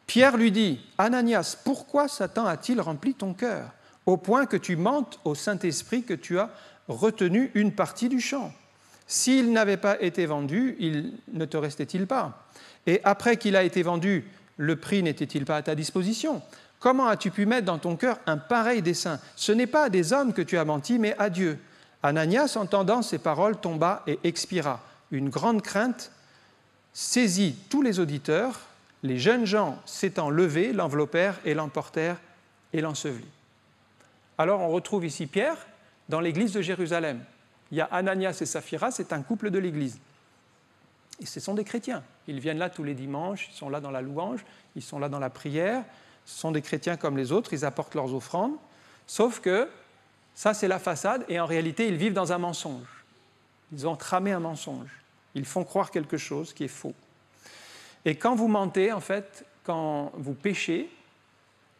Pierre lui dit, « Ananias, pourquoi Satan a-t-il rempli ton cœur, au point que tu mentes au Saint-Esprit que tu as retenu une partie du champ? S'il n'avait pas été vendu, il ne te restait-il pas? Et après qu'il a été vendu, le prix n'était-il pas à ta disposition? Comment as-tu pu mettre dans ton cœur un pareil dessein? Ce n'est pas à des hommes que tu as menti, mais à Dieu. » Ananias, entendant ces paroles, tomba et expira. Une grande crainte saisit tous les auditeurs. Les jeunes gens s'étant levés, l'enveloppèrent et l'emportèrent et l'ensevelirent. Alors on retrouve ici Pierre dans l'église de Jérusalem. Il y a Ananias et Saphira, c'est un couple de l'église. Et ce sont des chrétiens. Ils viennent là tous les dimanches, ils sont là dans la louange, ils sont là dans la prière. Ce sont des chrétiens comme les autres, ils apportent leurs offrandes. Sauf que ça, c'est la façade, et en réalité, ils vivent dans un mensonge. Ils ont tramé un mensonge. Ils font croire quelque chose qui est faux. Et quand vous mentez, en fait, quand vous péchez,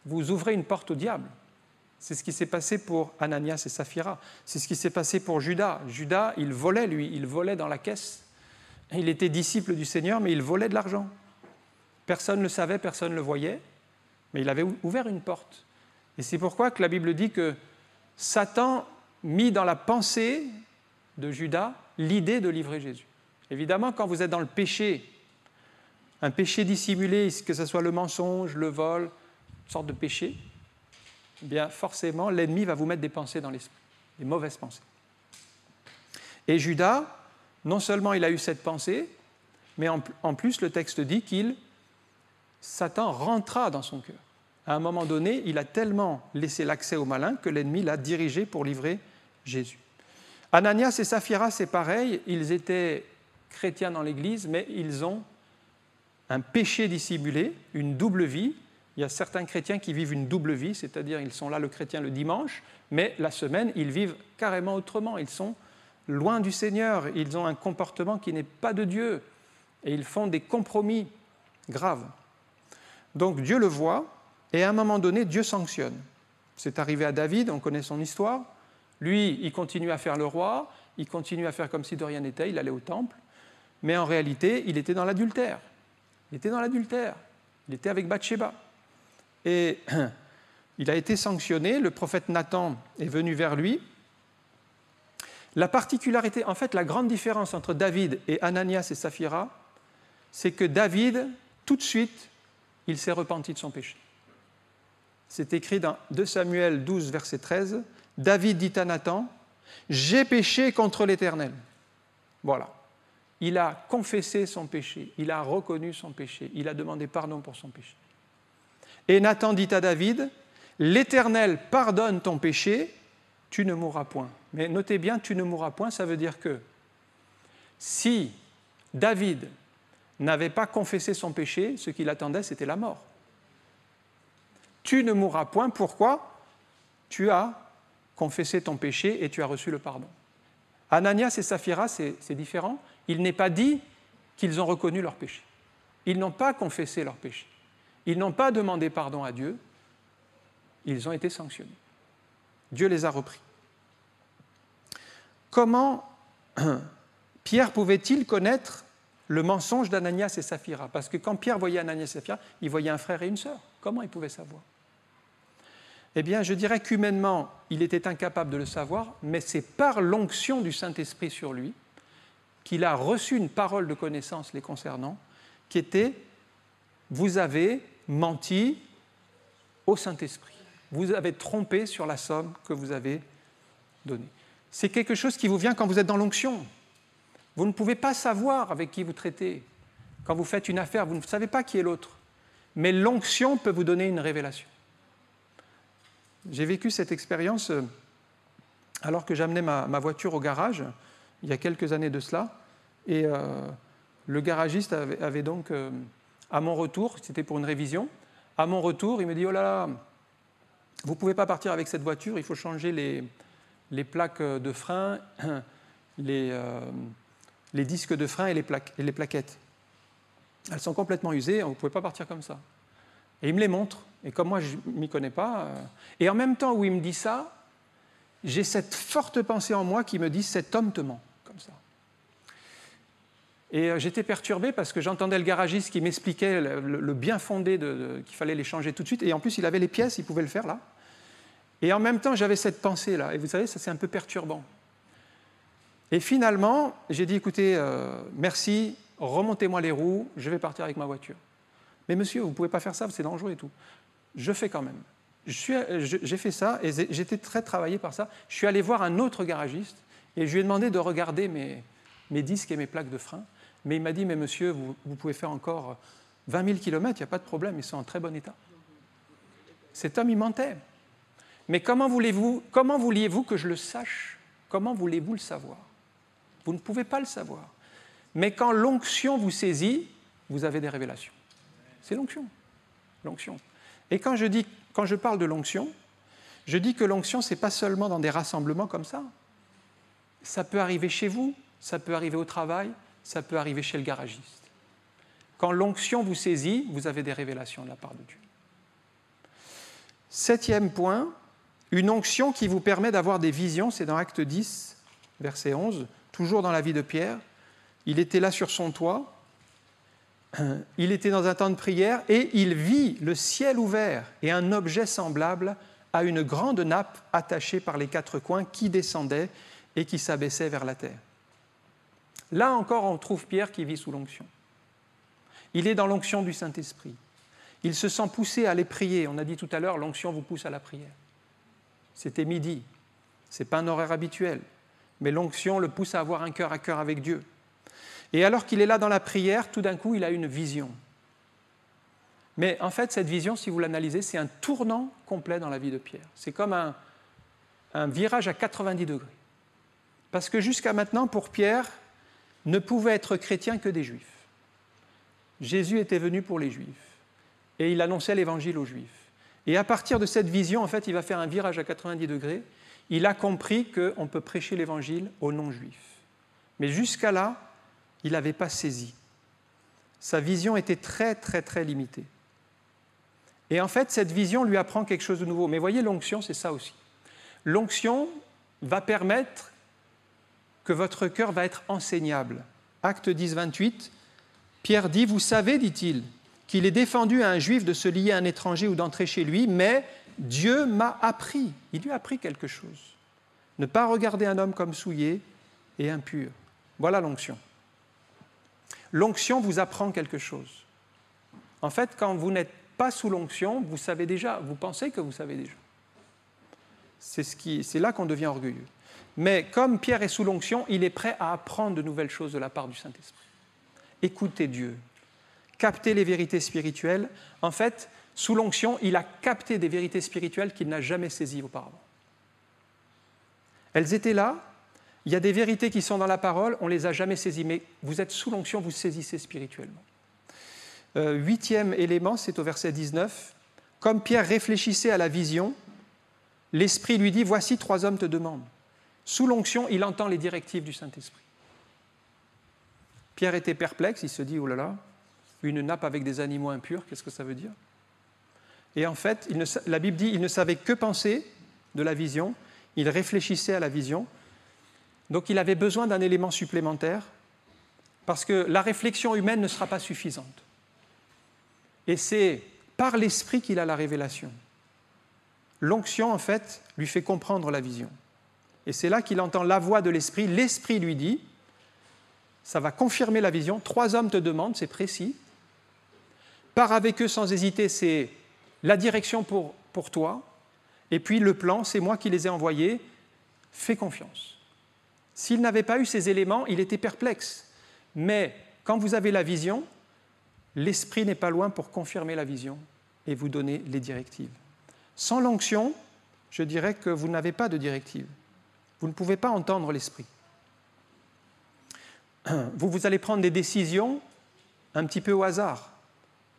vous ouvrez une porte au diable. C'est ce qui s'est passé pour Ananias et Saphira. C'est ce qui s'est passé pour Judas. Judas, il volait, lui, il volait dans la caisse. Il était disciple du Seigneur, mais il volait de l'argent. Personne ne le savait, personne ne le voyait, mais il avait ouvert une porte. Et c'est pourquoi que la Bible dit que Satan mit dans la pensée de Judas l'idée de livrer Jésus. Évidemment, quand vous êtes dans le péché, un péché dissimulé, que ce soit le mensonge, le vol, sorte de péché, eh bien forcément l'ennemi va vous mettre des pensées dans l'esprit, des mauvaises pensées. Et Judas, non seulement il a eu cette pensée, mais en plus le texte dit Satan rentra dans son cœur. À un moment donné, il a tellement laissé l'accès au malin que l'ennemi l'a dirigé pour livrer Jésus. Ananias et Saphira, c'est pareil, ils étaient chrétiens dans l'Église, mais ils ont un péché dissimulé, une double vie. Il y a certains chrétiens qui vivent une double vie, c'est-à-dire ils sont là le chrétien le dimanche, mais la semaine, ils vivent carrément autrement. Ils sont loin du Seigneur, ils ont un comportement qui n'est pas de Dieu, et ils font des compromis graves. Donc Dieu le voit, et à un moment donné, Dieu sanctionne. C'est arrivé à David, on connaît son histoire. Lui, il continue à faire le roi, il continue à faire comme si de rien n'était, il allait au temple, mais en réalité, il était dans l'adultère. Il était avec Bathsheba. Et il a été sanctionné, le prophète Nathan est venu vers lui. La particularité, en fait, la grande différence entre David et Ananias et Saphira, c'est que David, tout de suite, il s'est repenti de son péché. C'est écrit dans 2 Samuel 12, verset 13. David dit à Nathan, « J'ai péché contre l'Éternel. » Voilà. Il a confessé son péché, il a reconnu son péché, il a demandé pardon pour son péché. Et Nathan dit à David, « L'Éternel pardonne ton péché, tu ne mourras point. » Mais notez bien, tu ne mourras point, ça veut dire que si David n'avait pas confessé son péché, ce qu'il attendait, c'était la mort. Tu ne mourras point, pourquoi ? Tu as confessé ton péché et tu as reçu le pardon. Ananias et Saphira, c'est différent. Il n'est pas dit qu'ils ont reconnu leur péché. Ils n'ont pas confessé leur péché. Ils n'ont pas demandé pardon à Dieu. Ils ont été sanctionnés. Dieu les a repris. Comment Pierre pouvait-il connaître le mensonge d'Ananias et Saphira ? Parce que quand Pierre voyait Ananias et Saphira, il voyait un frère et une sœur. Comment il pouvait savoir ? Eh bien, je dirais qu'humainement, il était incapable de le savoir, mais c'est par l'onction du Saint-Esprit sur lui qu'il a reçu une parole de connaissance les concernant, qui était « Vous avez menti au Saint-Esprit. Vous avez trompé sur la somme que vous avez donnée. » C'est quelque chose qui vous vient quand vous êtes dans l'onction. Vous ne pouvez pas savoir avec qui vous traitez. Quand vous faites une affaire, vous ne savez pas qui est l'autre. Mais l'onction peut vous donner une révélation. J'ai vécu cette expérience alors que j'amenais ma voiture au garage, il y a quelques années de cela, et le garagiste avait donc, à mon retour, c'était pour une révision, à mon retour, il me dit « Oh là là, vous ne pouvez pas partir avec cette voiture, il faut changer les plaques de frein, les disques de frein et les plaquettes. Elles sont complètement usées, vous ne pouvez pas partir comme ça. » Et il me les montre, et comme moi je ne m'y connais pas, et en même temps où il me dit ça, j'ai cette forte pensée en moi qui me dit « cet homme te ment », comme ça. Et j'étais perturbé parce que j'entendais le garagiste qui m'expliquait le bien fondé qu'il fallait les changer tout de suite, et en plus il avait les pièces, il pouvait le faire là. Et en même temps j'avais cette pensée-là, et vous savez, ça c'est un peu perturbant. Et finalement, j'ai dit « écoutez, merci, remontez-moi les roues, je vais partir avec ma voiture. » « Mais monsieur, vous ne pouvez pas faire ça, c'est dangereux et tout. » Je fais quand même. J'ai fait ça et j'étais très travaillé par ça. Je suis allé voir un autre garagiste et je lui ai demandé de regarder mes disques et mes plaques de frein. Mais il m'a dit, mais monsieur, vous pouvez faire encore 20 000 km, il n'y a pas de problème, ils sont en très bon état. Cet homme, il mentait. Mais comment vouliez-vous que je le sache ? Comment voulez-vous le savoir ? Vous ne pouvez pas le savoir. Mais quand l'onction vous saisit, vous avez des révélations. C'est l'onction. L'onction. Et quand je parle de l'onction, je dis que l'onction, ce n'est pas seulement dans des rassemblements comme ça. Ça peut arriver chez vous, ça peut arriver au travail, ça peut arriver chez le garagiste. Quand l'onction vous saisit, vous avez des révélations de la part de Dieu. 7e point, une onction qui vous permet d'avoir des visions, c'est dans Acte 10, verset 11, toujours dans la vie de Pierre. Il était là sur son toit, il était dans un temps de prière et il vit le ciel ouvert et un objet semblable à une grande nappe attachée par les 4 coins qui descendait et qui s'abaissait vers la terre. Là encore, on trouve Pierre qui vit sous l'onction. Il est dans l'onction du Saint-Esprit. Il se sent poussé à aller prier. On a dit tout à l'heure, l'onction vous pousse à la prière. C'était midi. Ce n'est pas un horaire habituel. Mais l'onction le pousse à avoir un cœur à cœur avec Dieu. Et alors qu'il est là dans la prière, tout d'un coup, il a une vision. Mais en fait, cette vision, si vous l'analysez, c'est un tournant complet dans la vie de Pierre. C'est comme un virage à 90 degrés. Parce que jusqu'à maintenant, pour Pierre, ne pouvaient être chrétiens que des Juifs. Jésus était venu pour les Juifs. Et il annonçait l'Évangile aux Juifs. Et à partir de cette vision, en fait, il va faire un virage à 90 degrés. Il a compris qu'on peut prêcher l'Évangile aux non-Juifs. Mais jusqu'à là, il n'avait pas saisi. Sa vision était très, très, très limitée. Et en fait, cette vision lui apprend quelque chose de nouveau. Mais voyez, l'onction, c'est ça aussi. L'onction va permettre que votre cœur va être enseignable. Acte 10, 28, Pierre dit, « Vous savez, dit-il, qu'il est défendu à un juif de se lier à un étranger ou d'entrer chez lui, mais Dieu m'a appris. » Il lui a appris quelque chose. Ne pas regarder un homme comme souillé et impur. Voilà l'onction. L'onction vous apprend quelque chose. En fait, quand vous n'êtes pas sous l'onction, vous savez déjà, vous pensez que vous savez déjà. C'est là qu'on devient orgueilleux. Mais comme Pierre est sous l'onction, il est prêt à apprendre de nouvelles choses de la part du Saint-Esprit. Écoutez Dieu, captez les vérités spirituelles. En fait, sous l'onction, il a capté des vérités spirituelles qu'il n'a jamais saisies auparavant. Elles étaient là, il y a des vérités qui sont dans la parole, on ne les a jamais saisies, mais vous êtes sous l'onction, vous saisissez spirituellement. 8e élément, c'est au verset 19. Comme Pierre réfléchissait à la vision, l'Esprit lui dit, « Voici 3 hommes te demandent. » Sous l'onction, il entend les directives du Saint-Esprit. Pierre était perplexe, il se dit, « Oh là là, une nappe avec des animaux impurs, qu'est-ce que ça veut dire ?» Et en fait, la Bible dit, il ne savait que penser de la vision, il réfléchissait à la vision, donc il avait besoin d'un élément supplémentaire, parce que la réflexion humaine ne sera pas suffisante. Et c'est par l'Esprit qu'il a la révélation. L'onction, en fait, lui fait comprendre la vision. Et c'est là qu'il entend la voix de l'Esprit. L'Esprit lui dit, ça va confirmer la vision, 3 hommes te demandent, c'est précis. Pars avec eux sans hésiter, c'est la direction pour toi. Et puis le plan, c'est moi qui les ai envoyés, fais confiance. S'il n'avait pas eu ces éléments, il était perplexe. Mais quand vous avez la vision, l'Esprit n'est pas loin pour confirmer la vision et vous donner les directives. Sans l'onction, je dirais que vous n'avez pas de directive. Vous ne pouvez pas entendre l'Esprit. Vous allez prendre des décisions un petit peu au hasard,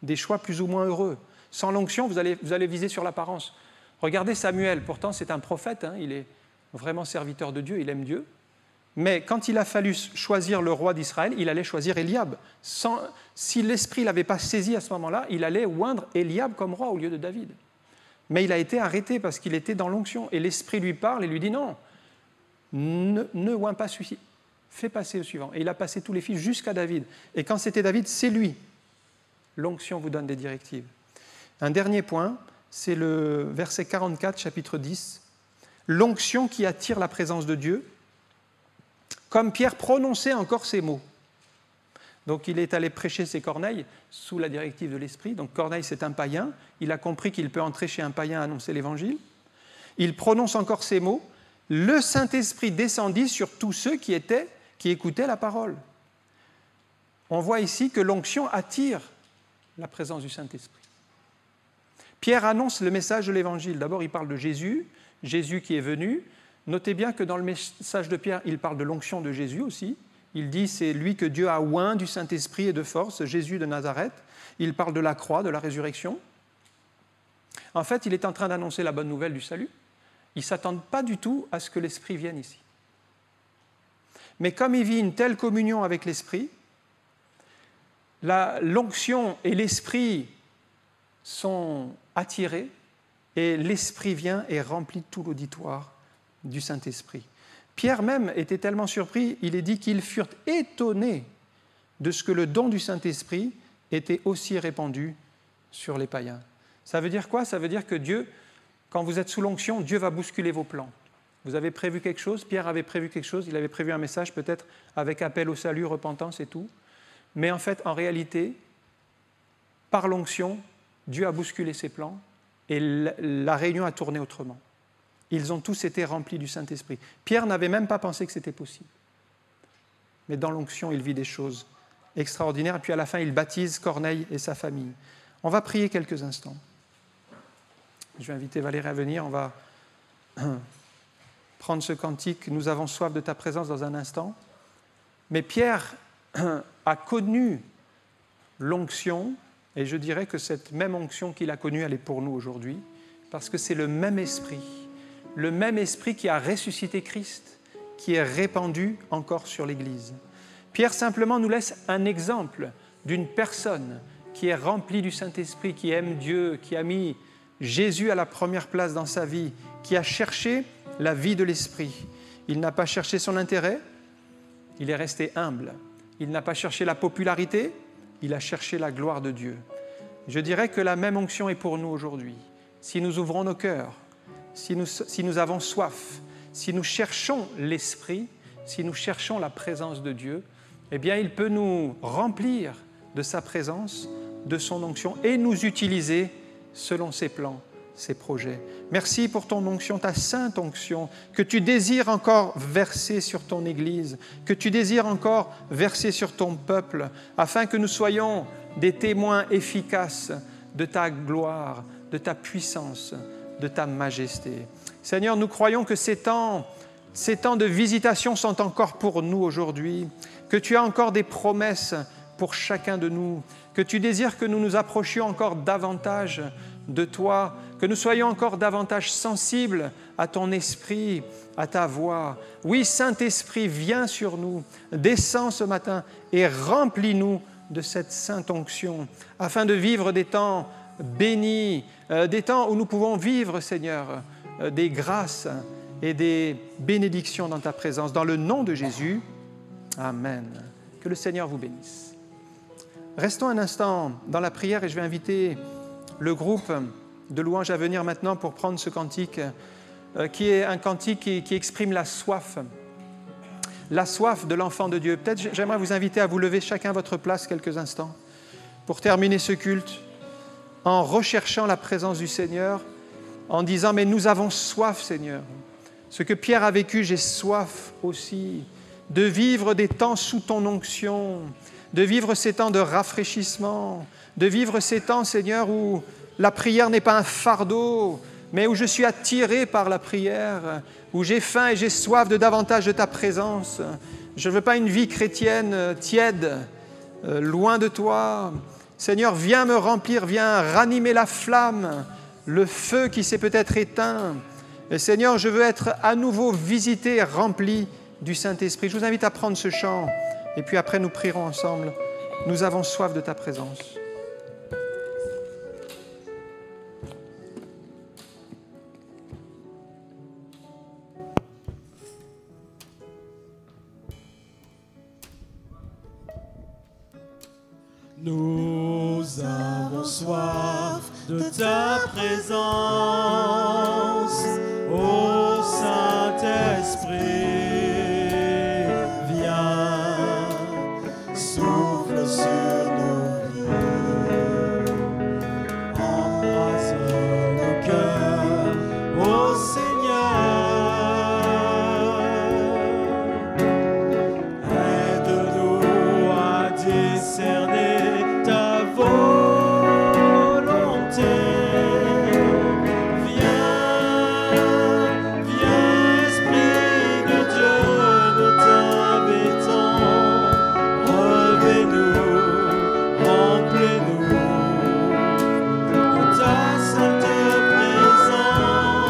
des choix plus ou moins heureux. Sans l'onction, vous allez viser sur l'apparence. Regardez Samuel, pourtant c'est un prophète, il est vraiment serviteur de Dieu, il aime Dieu. Mais quand il a fallu choisir le roi d'Israël, il allait choisir Éliab. Si l'Esprit ne l'avait pas saisi à ce moment-là, il allait oindre Éliab comme roi au lieu de David. Mais il a été arrêté parce qu'il était dans l'onction. Et l'Esprit lui parle et lui dit non, ne oins pas celui-ci, fais passer au suivant. Et il a passé tous les fils jusqu'à David. Et quand c'était David, c'est lui. L'onction vous donne des directives. Un dernier point, c'est le verset 44, chapitre 10. L'onction qui attire la présence de Dieu. Comme Pierre prononçait encore ces mots. Donc il est allé prêcher ses Corneilles sous la directive de l'Esprit. Donc Corneille, c'est un païen. Il a compris qu'il peut entrer chez un païen annoncer l'Évangile. Il prononce encore ces mots. Le Saint-Esprit descendit sur tous ceux qui écoutaient la parole. On voit ici que l'onction attire la présence du Saint-Esprit. Pierre annonce le message de l'Évangile. D'abord, il parle de Jésus, Jésus qui est venu. Notez bien que dans le message de Pierre, il parle de l'onction de Jésus aussi. Il dit c'est lui que Dieu a oint du Saint-Esprit et de force, Jésus de Nazareth. Il parle de la croix, de la résurrection. En fait, il est en train d'annoncer la bonne nouvelle du salut. Ils ne s'attendent pas du tout à ce que l'Esprit vienne ici. Mais comme il vit une telle communion avec l'Esprit, l'onction et l'Esprit sont attirés et l'Esprit vient et remplit tout l'auditoire du Saint-Esprit. Pierre même était tellement surpris, il est dit qu'ils furent étonnés de ce que le don du Saint-Esprit était aussi répandu sur les païens. Ça veut dire quoi? Ça veut dire que Dieu, quand vous êtes sous l'onction, Dieu va bousculer vos plans. Vous avez prévu quelque chose, Pierre avait prévu quelque chose, il avait prévu un message peut-être avec appel au salut, repentance et tout. Mais en fait, en réalité, par l'onction, Dieu a bousculé ses plans et la réunion a tourné autrement. Ils ont tous été remplis du Saint-Esprit. Pierre n'avait même pas pensé que c'était possible. Mais dans l'onction, il vit des choses extraordinaires. Et puis à la fin, il baptise Corneille et sa famille. On va prier quelques instants. Je vais inviter Valérie à venir. On va prendre ce cantique. Nous avons soif de ta présence dans un instant. Mais Pierre a connu l'onction, et je dirais que cette même onction qu'il a connue, elle est pour nous aujourd'hui, parce que c'est le même esprit qui a ressuscité Christ, qui est répandu encore sur l'Église. Pierre simplement nous laisse un exemple d'une personne qui est remplie du Saint-Esprit, qui aime Dieu, qui a mis Jésus à la première place dans sa vie, qui a cherché la vie de l'Esprit. Il n'a pas cherché son intérêt, il est resté humble. Il n'a pas cherché la popularité, il a cherché la gloire de Dieu. Je dirais que la même onction est pour nous aujourd'hui. Si nous ouvrons nos cœurs, si nous avons soif, si nous cherchons l'Esprit, si nous cherchons la présence de Dieu, eh bien, il peut nous remplir de sa présence, de son onction et nous utiliser selon ses plans, ses projets. Merci pour ton onction, ta sainte onction, que tu désires encore verser sur ton Église, que tu désires encore verser sur ton peuple, afin que nous soyons des témoins efficaces de ta gloire, de ta puissance, de ta majesté. Seigneur, nous croyons que ces temps de visitation sont encore pour nous aujourd'hui, que tu as encore des promesses pour chacun de nous, que tu désires que nous nous approchions encore davantage de toi, que nous soyons encore davantage sensibles à ton esprit, à ta voix. Oui, Saint-Esprit, viens sur nous, descends ce matin et remplis-nous de cette sainte onction, afin de vivre des temps bénis, des temps où nous pouvons vivre, Seigneur, des grâces et des bénédictions dans ta présence. Dans le nom de Jésus, Amen. Que le Seigneur vous bénisse. Restons un instant dans la prière et je vais inviter le groupe de louanges à venir maintenant pour prendre ce cantique qui est un cantique qui exprime la soif de l'enfant de Dieu. Peut-être j'aimerais vous inviter à vous lever chacun à votre place quelques instants pour terminer ce culte en recherchant la présence du Seigneur, en disant « Mais nous avons soif, Seigneur. Ce que Pierre a vécu, j'ai soif aussi de vivre des temps sous ton onction, de vivre ces temps de rafraîchissement, de vivre ces temps, Seigneur, où la prière n'est pas un fardeau, mais où je suis attiré par la prière, où j'ai faim et j'ai soif de davantage de ta présence. Je ne veux pas une vie chrétienne tiède, loin de toi. Seigneur, viens me remplir, viens ranimer la flamme, le feu qui s'est peut-être éteint. Et Seigneur, je veux être à nouveau visité, rempli du Saint-Esprit. Je vous invite à prendre ce chant et puis après nous prierons ensemble. Nous avons soif de ta présence. Nous avons soif de ta présence, ô Saint-Esprit, viens, souffle sur nos vies, embrasse nos cœurs, ô Seigneur, aide-nous à discerner ta volonté. Viens, Esprit de Dieu, nous t'invitons. Revais-nous, remplis-nous de ta sainte présence.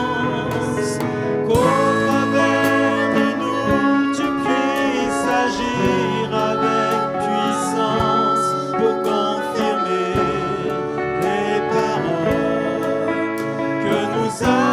Qu'au travers de nous, tu puisses agir avec puissance pour confirmer les paroles que nous avons